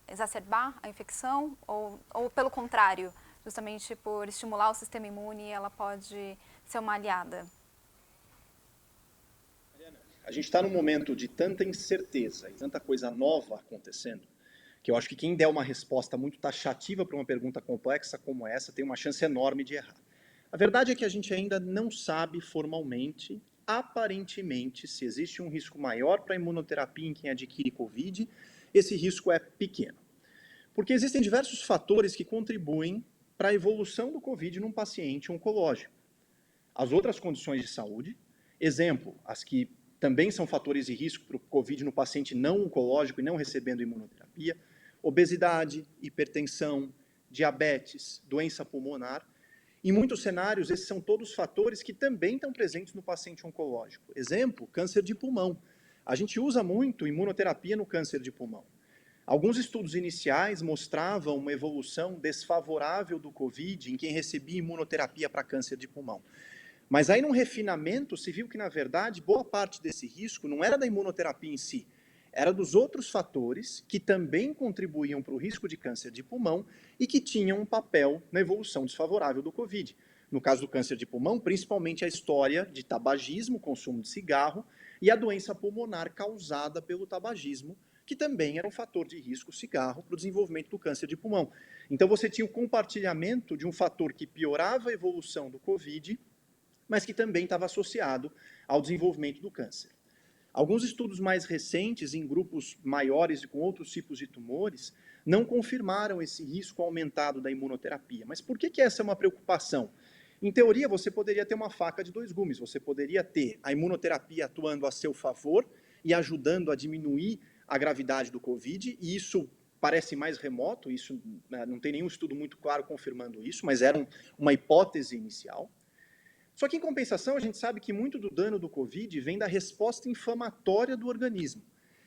exacerbar a infecção ou, pelo contrário, justamente por estimular o sistema imune, ela pode ser uma aliada? A gente está num momento de tanta incerteza e tanta coisa nova acontecendo, que eu acho que quem der uma resposta muito taxativa para uma pergunta complexa como essa tem uma chance enorme de errar. A verdade é que a gente ainda não sabe formalmente, aparentemente, se existe um risco maior para a imunoterapia em quem adquire Covid. Esse risco é pequeno. Porque existem diversos fatores que contribuem para a evolução do Covid num paciente oncológico. As outras condições de saúde, exemplo, as que também são fatores de risco para o Covid no paciente não oncológico e não recebendo imunoterapia, obesidade, hipertensão, diabetes, doença pulmonar. Em muitos cenários, esses são todos fatores que também estão presentes no paciente oncológico. Exemplo, câncer de pulmão. A gente usa muito imunoterapia no câncer de pulmão. Alguns estudos iniciais mostravam uma evolução desfavorável do Covid em quem recebia imunoterapia para câncer de pulmão. Mas aí, num refinamento, se viu que, na verdade, boa parte desse risco não era da imunoterapia em si, era dos outros fatores que também contribuíam para o risco de câncer de pulmão e que tinham um papel na evolução desfavorável do Covid. No caso do câncer de pulmão, principalmente a história de tabagismo, consumo de cigarro, e a doença pulmonar causada pelo tabagismo, que também era um fator de risco, cigarro, para o desenvolvimento do câncer de pulmão. Então você tinha o compartilhamento de um fator que piorava a evolução do Covid, mas que também estava associado ao desenvolvimento do câncer. Alguns estudos mais recentes, em grupos maiores e com outros tipos de tumores, não confirmaram esse risco aumentado da imunoterapia. Mas por que essa é uma preocupação? Em teoria, você poderia ter uma faca de dois gumes. Você poderia ter a imunoterapia atuando a seu favor e ajudando a diminuir a gravidade do Covid, e isso parece mais remoto, isso não tem nenhum estudo muito claro confirmando isso, mas era uma hipótese inicial. Só que, em compensação, a gente sabe que muito do dano do Covid vem da resposta inflamatória do organismo.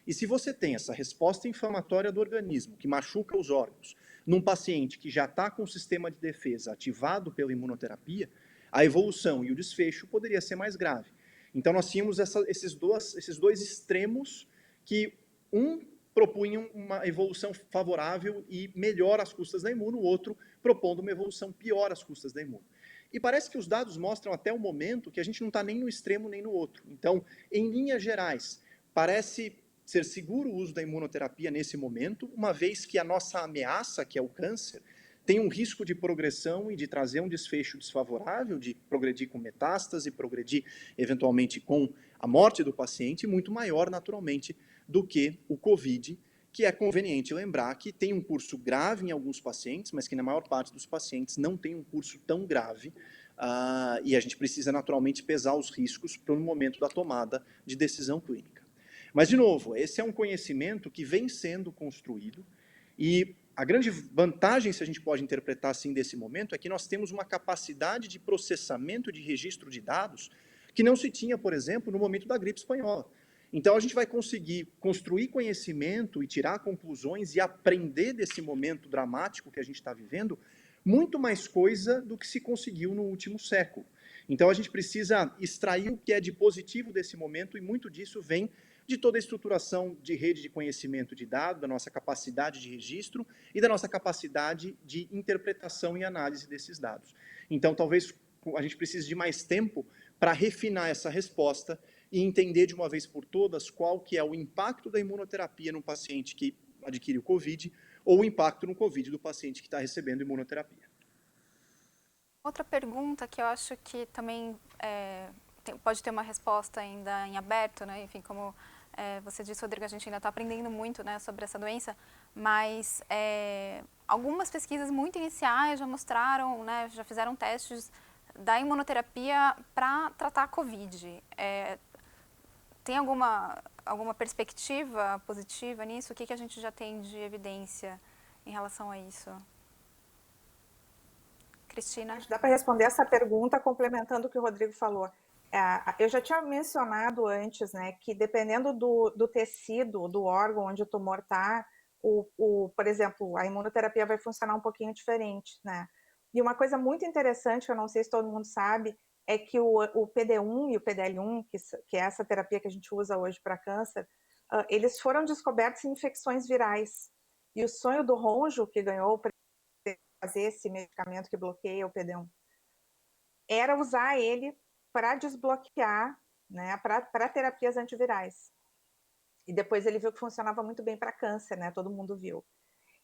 E se você tem essa resposta inflamatória do organismo, que machuca os órgãos, num paciente que já está com o sistema de defesa ativado pela imunoterapia, a evolução e o desfecho poderia ser mais grave. Então, nós tínhamos esses dois extremos que propunham uma evolução favorável e melhor às custas da imuno, o outro propondo uma evolução pior às custas da imuno. E parece que os dados mostram até o momento que a gente não está nem no extremo nem no outro. Então, em linhas gerais, parece ser seguro o uso da imunoterapia nesse momento, uma vez que a nossa ameaça, que é o câncer, tem um risco de progressão e de trazer um desfecho desfavorável, de progredir com metástase, progredir eventualmente com a morte do paciente, muito maior, naturalmente, do que o Covid, que é conveniente lembrar que tem um curso grave em alguns pacientes, mas que na maior parte dos pacientes não tem um curso tão grave, e a gente precisa naturalmente pesar os riscos para o momento da tomada de decisão clínica. Mas, de novo, esse é um conhecimento que vem sendo construído, e a grande vantagem, se a gente pode interpretar assim desse momento, é que nós temos uma capacidade de processamento de registro de dados que não se tinha, por exemplo, no momento da gripe espanhola. Então, a gente vai conseguir construir conhecimento e tirar conclusões e aprender desse momento dramático que a gente está vivendo muito mais coisa do que se conseguiu no último século. Então, a gente precisa extrair o que é de positivo desse momento e muito disso vem de toda a estruturação de rede de conhecimento de dados, da nossa capacidade de registro e da nossa capacidade de interpretação e análise desses dados. Então, talvez a gente precise de mais tempo para refinar essa resposta e entender de uma vez por todas qual que é o impacto da imunoterapia no paciente que adquire o Covid ou o impacto no Covid do paciente que está recebendo imunoterapia. Outra pergunta que eu acho que também pode ter uma resposta ainda em aberto, né? Enfim, como você disse, Rodrigo, a gente ainda está aprendendo muito, né, sobre essa doença, mas algumas pesquisas muito iniciais já mostraram, né, já fizeram testes da imunoterapia para tratar a Covid. Tem alguma perspectiva positiva nisso? O que a gente já tem de evidência em relação a isso? Cristina? Dá para responder essa pergunta complementando o que o Rodrigo falou. Eu já tinha mencionado antes, né, que dependendo do tecido, do órgão onde o tumor está, por exemplo, a imunoterapia vai funcionar um pouquinho diferente, né? E uma coisa muito interessante, que eu não sei se todo mundo sabe, é que o PD-1 e o PDL-1, que é essa terapia que a gente usa hoje para câncer, eles foram descobertos em infecções virais. E o sonho do Ronjo, que ganhou para fazer esse medicamento que bloqueia o PD-1, era usar ele para desbloquear, né, para terapias antivirais. E depois ele viu que funcionava muito bem para câncer, né? Todo mundo viu.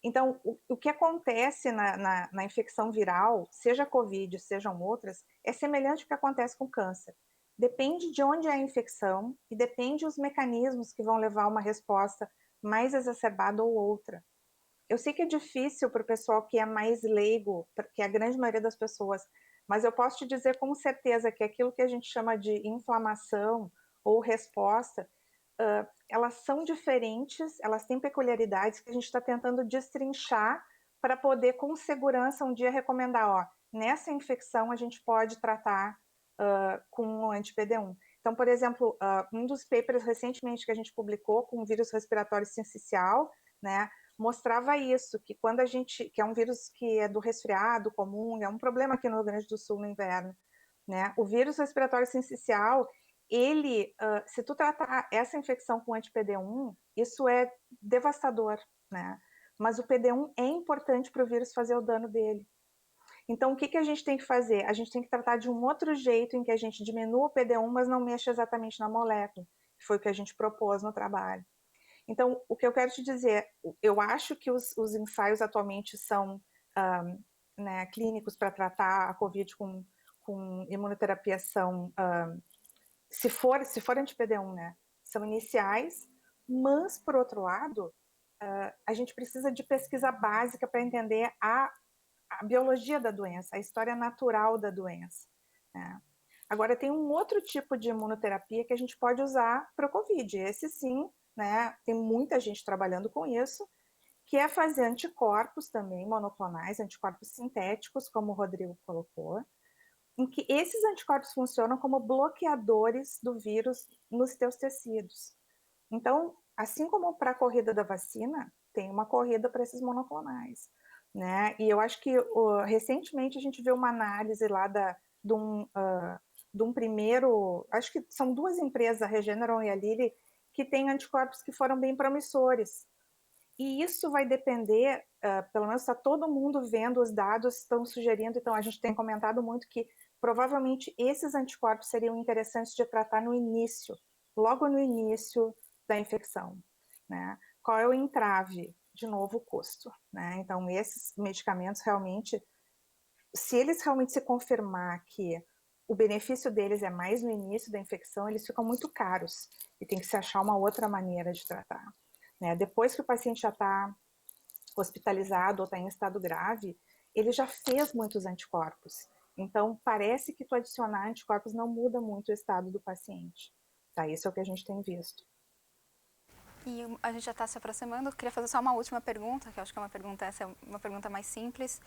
Então, o que acontece na infecção viral, seja Covid, sejam outras, é semelhante ao que acontece com câncer. Depende de onde é a infecção e depende dos mecanismos que vão levar a uma resposta mais exacerbada ou outra. Eu sei que é difícil para o pessoal que é mais leigo, que é a grande maioria das pessoas, mas eu posso te dizer com certeza que aquilo que a gente chama de inflamação ou resposta, elas são diferentes, elas têm peculiaridades que a gente está tentando destrinchar para poder, com segurança, um dia recomendar, ó, nessa infecção a gente pode tratar com o anti-PD-1. Então, por exemplo, um dos papers recentemente que a gente publicou com o vírus respiratório sincicial, né, mostrava isso, que quando a gente, que é um vírus que é do resfriado comum, é um problema aqui no Rio Grande do Sul no inverno, né, o vírus respiratório sincicial, ele, se tu tratar essa infecção com anti-PD-1, isso é devastador, né? Mas o PD-1 é importante para o vírus fazer o dano dele. Então, o que a gente tem que fazer? A gente tem que tratar de um outro jeito em que a gente diminua o PD-1, mas não mexa exatamente na molécula, que foi o que a gente propôs no trabalho. Então, o que eu quero te dizer, eu acho que os ensaios atualmente são né, clínicos para tratar a COVID com imunoterapia são se for anti-PD-1, né, são iniciais, mas, por outro lado, a gente precisa de pesquisa básica para entender a biologia da doença, a história natural da doença, né. Agora, tem um outro tipo de imunoterapia que a gente pode usar para o COVID. Esse sim, né, tem muita gente trabalhando com isso, que é fazer anticorpos também, monoclonais, anticorpos sintéticos, como o Rodrigo colocou, em que esses anticorpos funcionam como bloqueadores do vírus nos teus tecidos. Então, assim como para a corrida da vacina, tem uma corrida para esses monoclonais, né? E eu acho que recentemente a gente viu uma análise lá de um primeiro, acho que são duas empresas, a Regeneron e a Lilly, que têm anticorpos que foram bem promissores. E isso vai depender, pelo menos está todo mundo vendo, os dados estão sugerindo, então a gente tem comentado muito que provavelmente esses anticorpos seriam interessantes de tratar no início, logo no início da infecção, né? Qual é o entrave? De novo, o custo, né? Então, esses medicamentos realmente, se eles realmente se confirmar que o benefício deles é mais no início da infecção, eles ficam muito caros e tem que se achar uma outra maneira de tratar, né? Depois que o paciente já está hospitalizado ou está em estado grave, ele já fez muitos anticorpos. Então, parece que tu adicionar anticorpos não muda muito o estado do paciente. Tá? Isso é o que a gente tem visto. E a gente já está se aproximando. Eu queria fazer só uma última pergunta, que eu acho que essa é uma pergunta mais simples,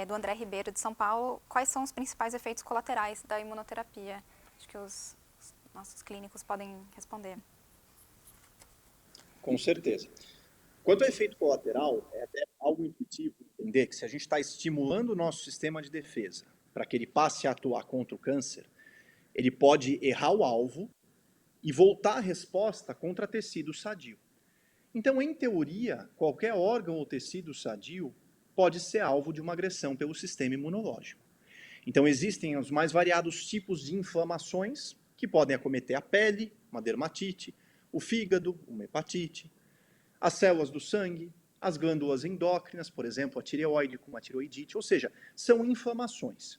do André Ribeiro, de São Paulo. Quais são os principais efeitos colaterais da imunoterapia? Acho que os nossos clínicos podem responder. Com certeza. Quanto ao efeito colateral, é até algo intuitivo entender que se a gente está estimulando o nosso sistema de defesa para que ele passe a atuar contra o câncer, ele pode errar o alvo e voltar a resposta contra tecido sadio. Então, em teoria, qualquer órgão ou tecido sadio pode ser alvo de uma agressão pelo sistema imunológico. Então, existem os mais variados tipos de inflamações que podem acometer a pele, uma dermatite, o fígado, uma hepatite, as células do sangue, as glândulas endócrinas, por exemplo, a tireoide com uma tiroidite, ou seja, são inflamações.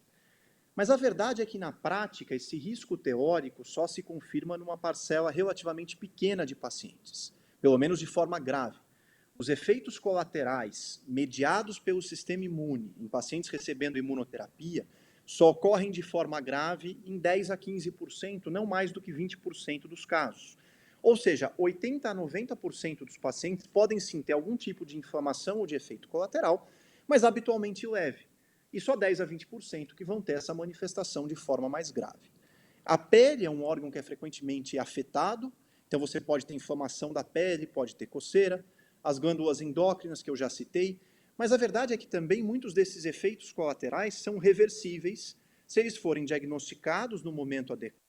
Mas a verdade é que, na prática, esse risco teórico só se confirma numa parcela relativamente pequena de pacientes, pelo menos de forma grave. Os efeitos colaterais mediados pelo sistema imune em pacientes recebendo imunoterapia só ocorrem de forma grave em 10 a 15%, não mais do que 20% dos casos. Ou seja, 80 a 90% dos pacientes podem sim ter algum tipo de inflamação ou de efeito colateral, mas habitualmente leve. E só 10 a 20% que vão ter essa manifestação de forma mais grave. A pele é um órgão que é frequentemente afetado, então você pode ter inflamação da pele, pode ter coceira, as glândulas endócrinas que eu já citei, mas a verdade é que também muitos desses efeitos colaterais são reversíveis se eles forem diagnosticados no momento adequado.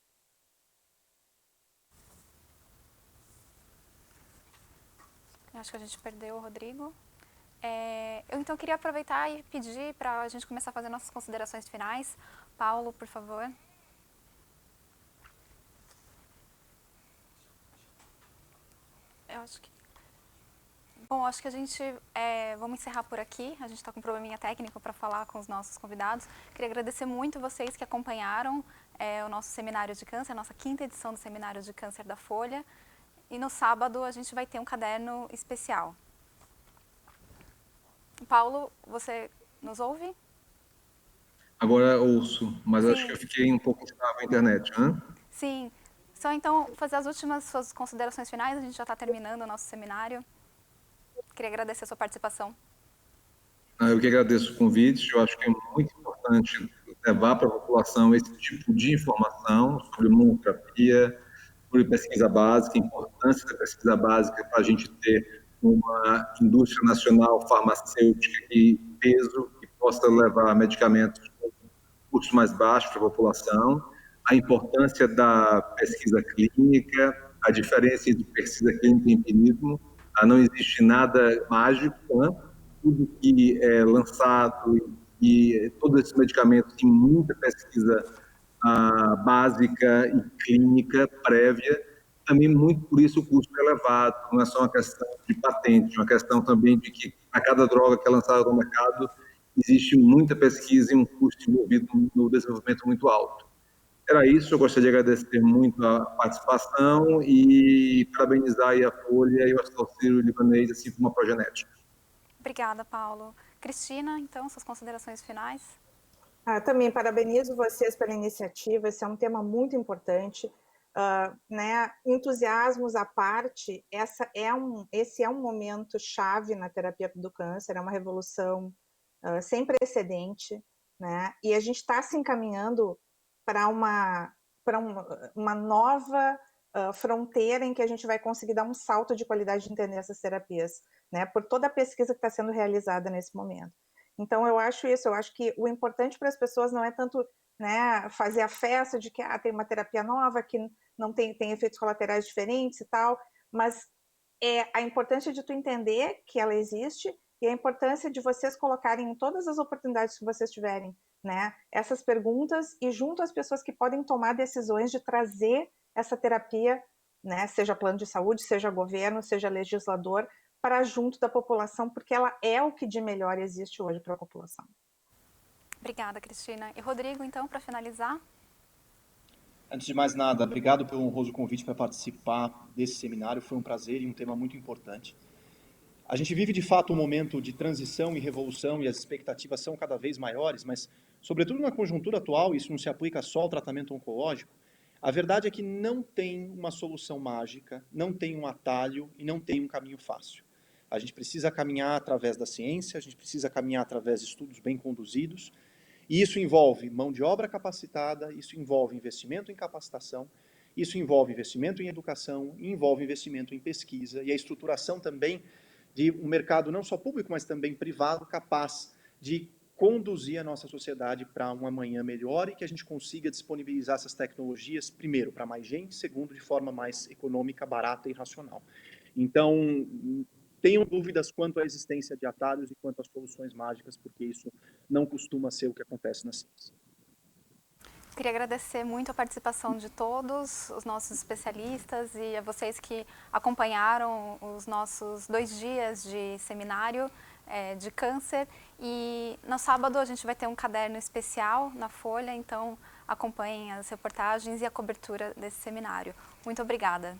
Acho que a gente perdeu o Rodrigo. Eu então queria aproveitar e pedir para a gente começar a fazer nossas considerações finais. Paulo, por favor. Acho que a gente vamos encerrar por aqui. A gente está com um probleminha técnico para falar com os nossos convidados. Queria agradecer muito vocês que acompanharam o nosso seminário de câncer, a nossa 5ª edição do seminário de câncer da Folha. E no sábado a gente vai ter um caderno especial. Paulo, você nos ouve? Agora ouço, mas Sim. acho que eu fiquei um pouco instável na internet. Sim. Só então fazer as últimas suas considerações finais, a gente já está terminando o nosso seminário. Queria agradecer a sua participação. Eu que agradeço o convite. Eu acho que é muito importante levar para a população esse tipo de informação sobre imunoterapia, sobre pesquisa básica, a importância da pesquisa básica para a gente ter uma indústria nacional farmacêutica de peso que possa levar medicamentos com custos mais baixos para a população, a importância da pesquisa clínica, a diferença entre pesquisa clínica e empirismo. Não existe nada mágico, né? Tudo que é lançado e todos esses medicamentos têm muita pesquisa básica e clínica prévia. Também muito por isso o custo é elevado, não é só uma questão de patente, é uma questão também de que a cada droga que é lançada no mercado existe muita pesquisa e um custo envolvido no desenvolvimento muito alto. Era isso, eu gostaria de agradecer muito a participação e parabenizar aí a Folha e o Hospital Sírio-Libanês, assim como a Progenética. Obrigada, Paulo. Cristina, então, suas considerações finais? Também parabenizo vocês pela iniciativa, esse é um tema muito importante. Entusiasmos à parte, esse é um momento chave na terapia do câncer, é uma revolução sem precedente, né? E a gente está se encaminhando para uma nova fronteira em que a gente vai conseguir dar um salto de qualidade de entender essas terapias, né? Por toda a pesquisa que está sendo realizada nesse momento. Então, eu acho que o importante para as pessoas não é tanto, né, fazer a festa de que tem uma terapia nova, que não tem efeitos colaterais diferentes e tal, mas é a importância de tu entender que ela existe e a importância de vocês colocarem em todas as oportunidades que vocês tiverem, né, essas perguntas e junto às pessoas que podem tomar decisões de trazer essa terapia, né, seja plano de saúde, seja governo, seja legislador, para junto da população, porque ela é o que de melhor existe hoje para a população. Obrigada, Cristina. E Rodrigo, então, para finalizar? Antes de mais nada, obrigado pelo honroso convite para participar desse seminário. Foi um prazer e um tema muito importante. A gente vive, de fato, um momento de transição e revolução e as expectativas são cada vez maiores, mas, sobretudo na conjuntura atual, isso não se aplica só ao tratamento oncológico, a verdade é que não tem uma solução mágica, não tem um atalho e não tem um caminho fácil. A gente precisa caminhar através da ciência, a gente precisa caminhar através de estudos bem conduzidos, e isso envolve mão de obra capacitada, isso envolve investimento em capacitação, isso envolve investimento em educação, envolve investimento em pesquisa e a estruturação também de um mercado não só público, mas também privado, capaz de conduzir a nossa sociedade para um amanhã melhor e que a gente consiga disponibilizar essas tecnologias, primeiro, para mais gente, segundo, de forma mais econômica, barata e racional. Então, tenham dúvidas quanto à existência de atalhos e quanto às soluções mágicas, porque isso não costuma ser o que acontece na ciência. Queria agradecer muito a participação de todos, os nossos especialistas e a vocês que acompanharam os nossos 2 dias de seminário de câncer. E no sábado a gente vai ter um caderno especial na Folha, então acompanhem as reportagens e a cobertura desse seminário. Muito obrigada.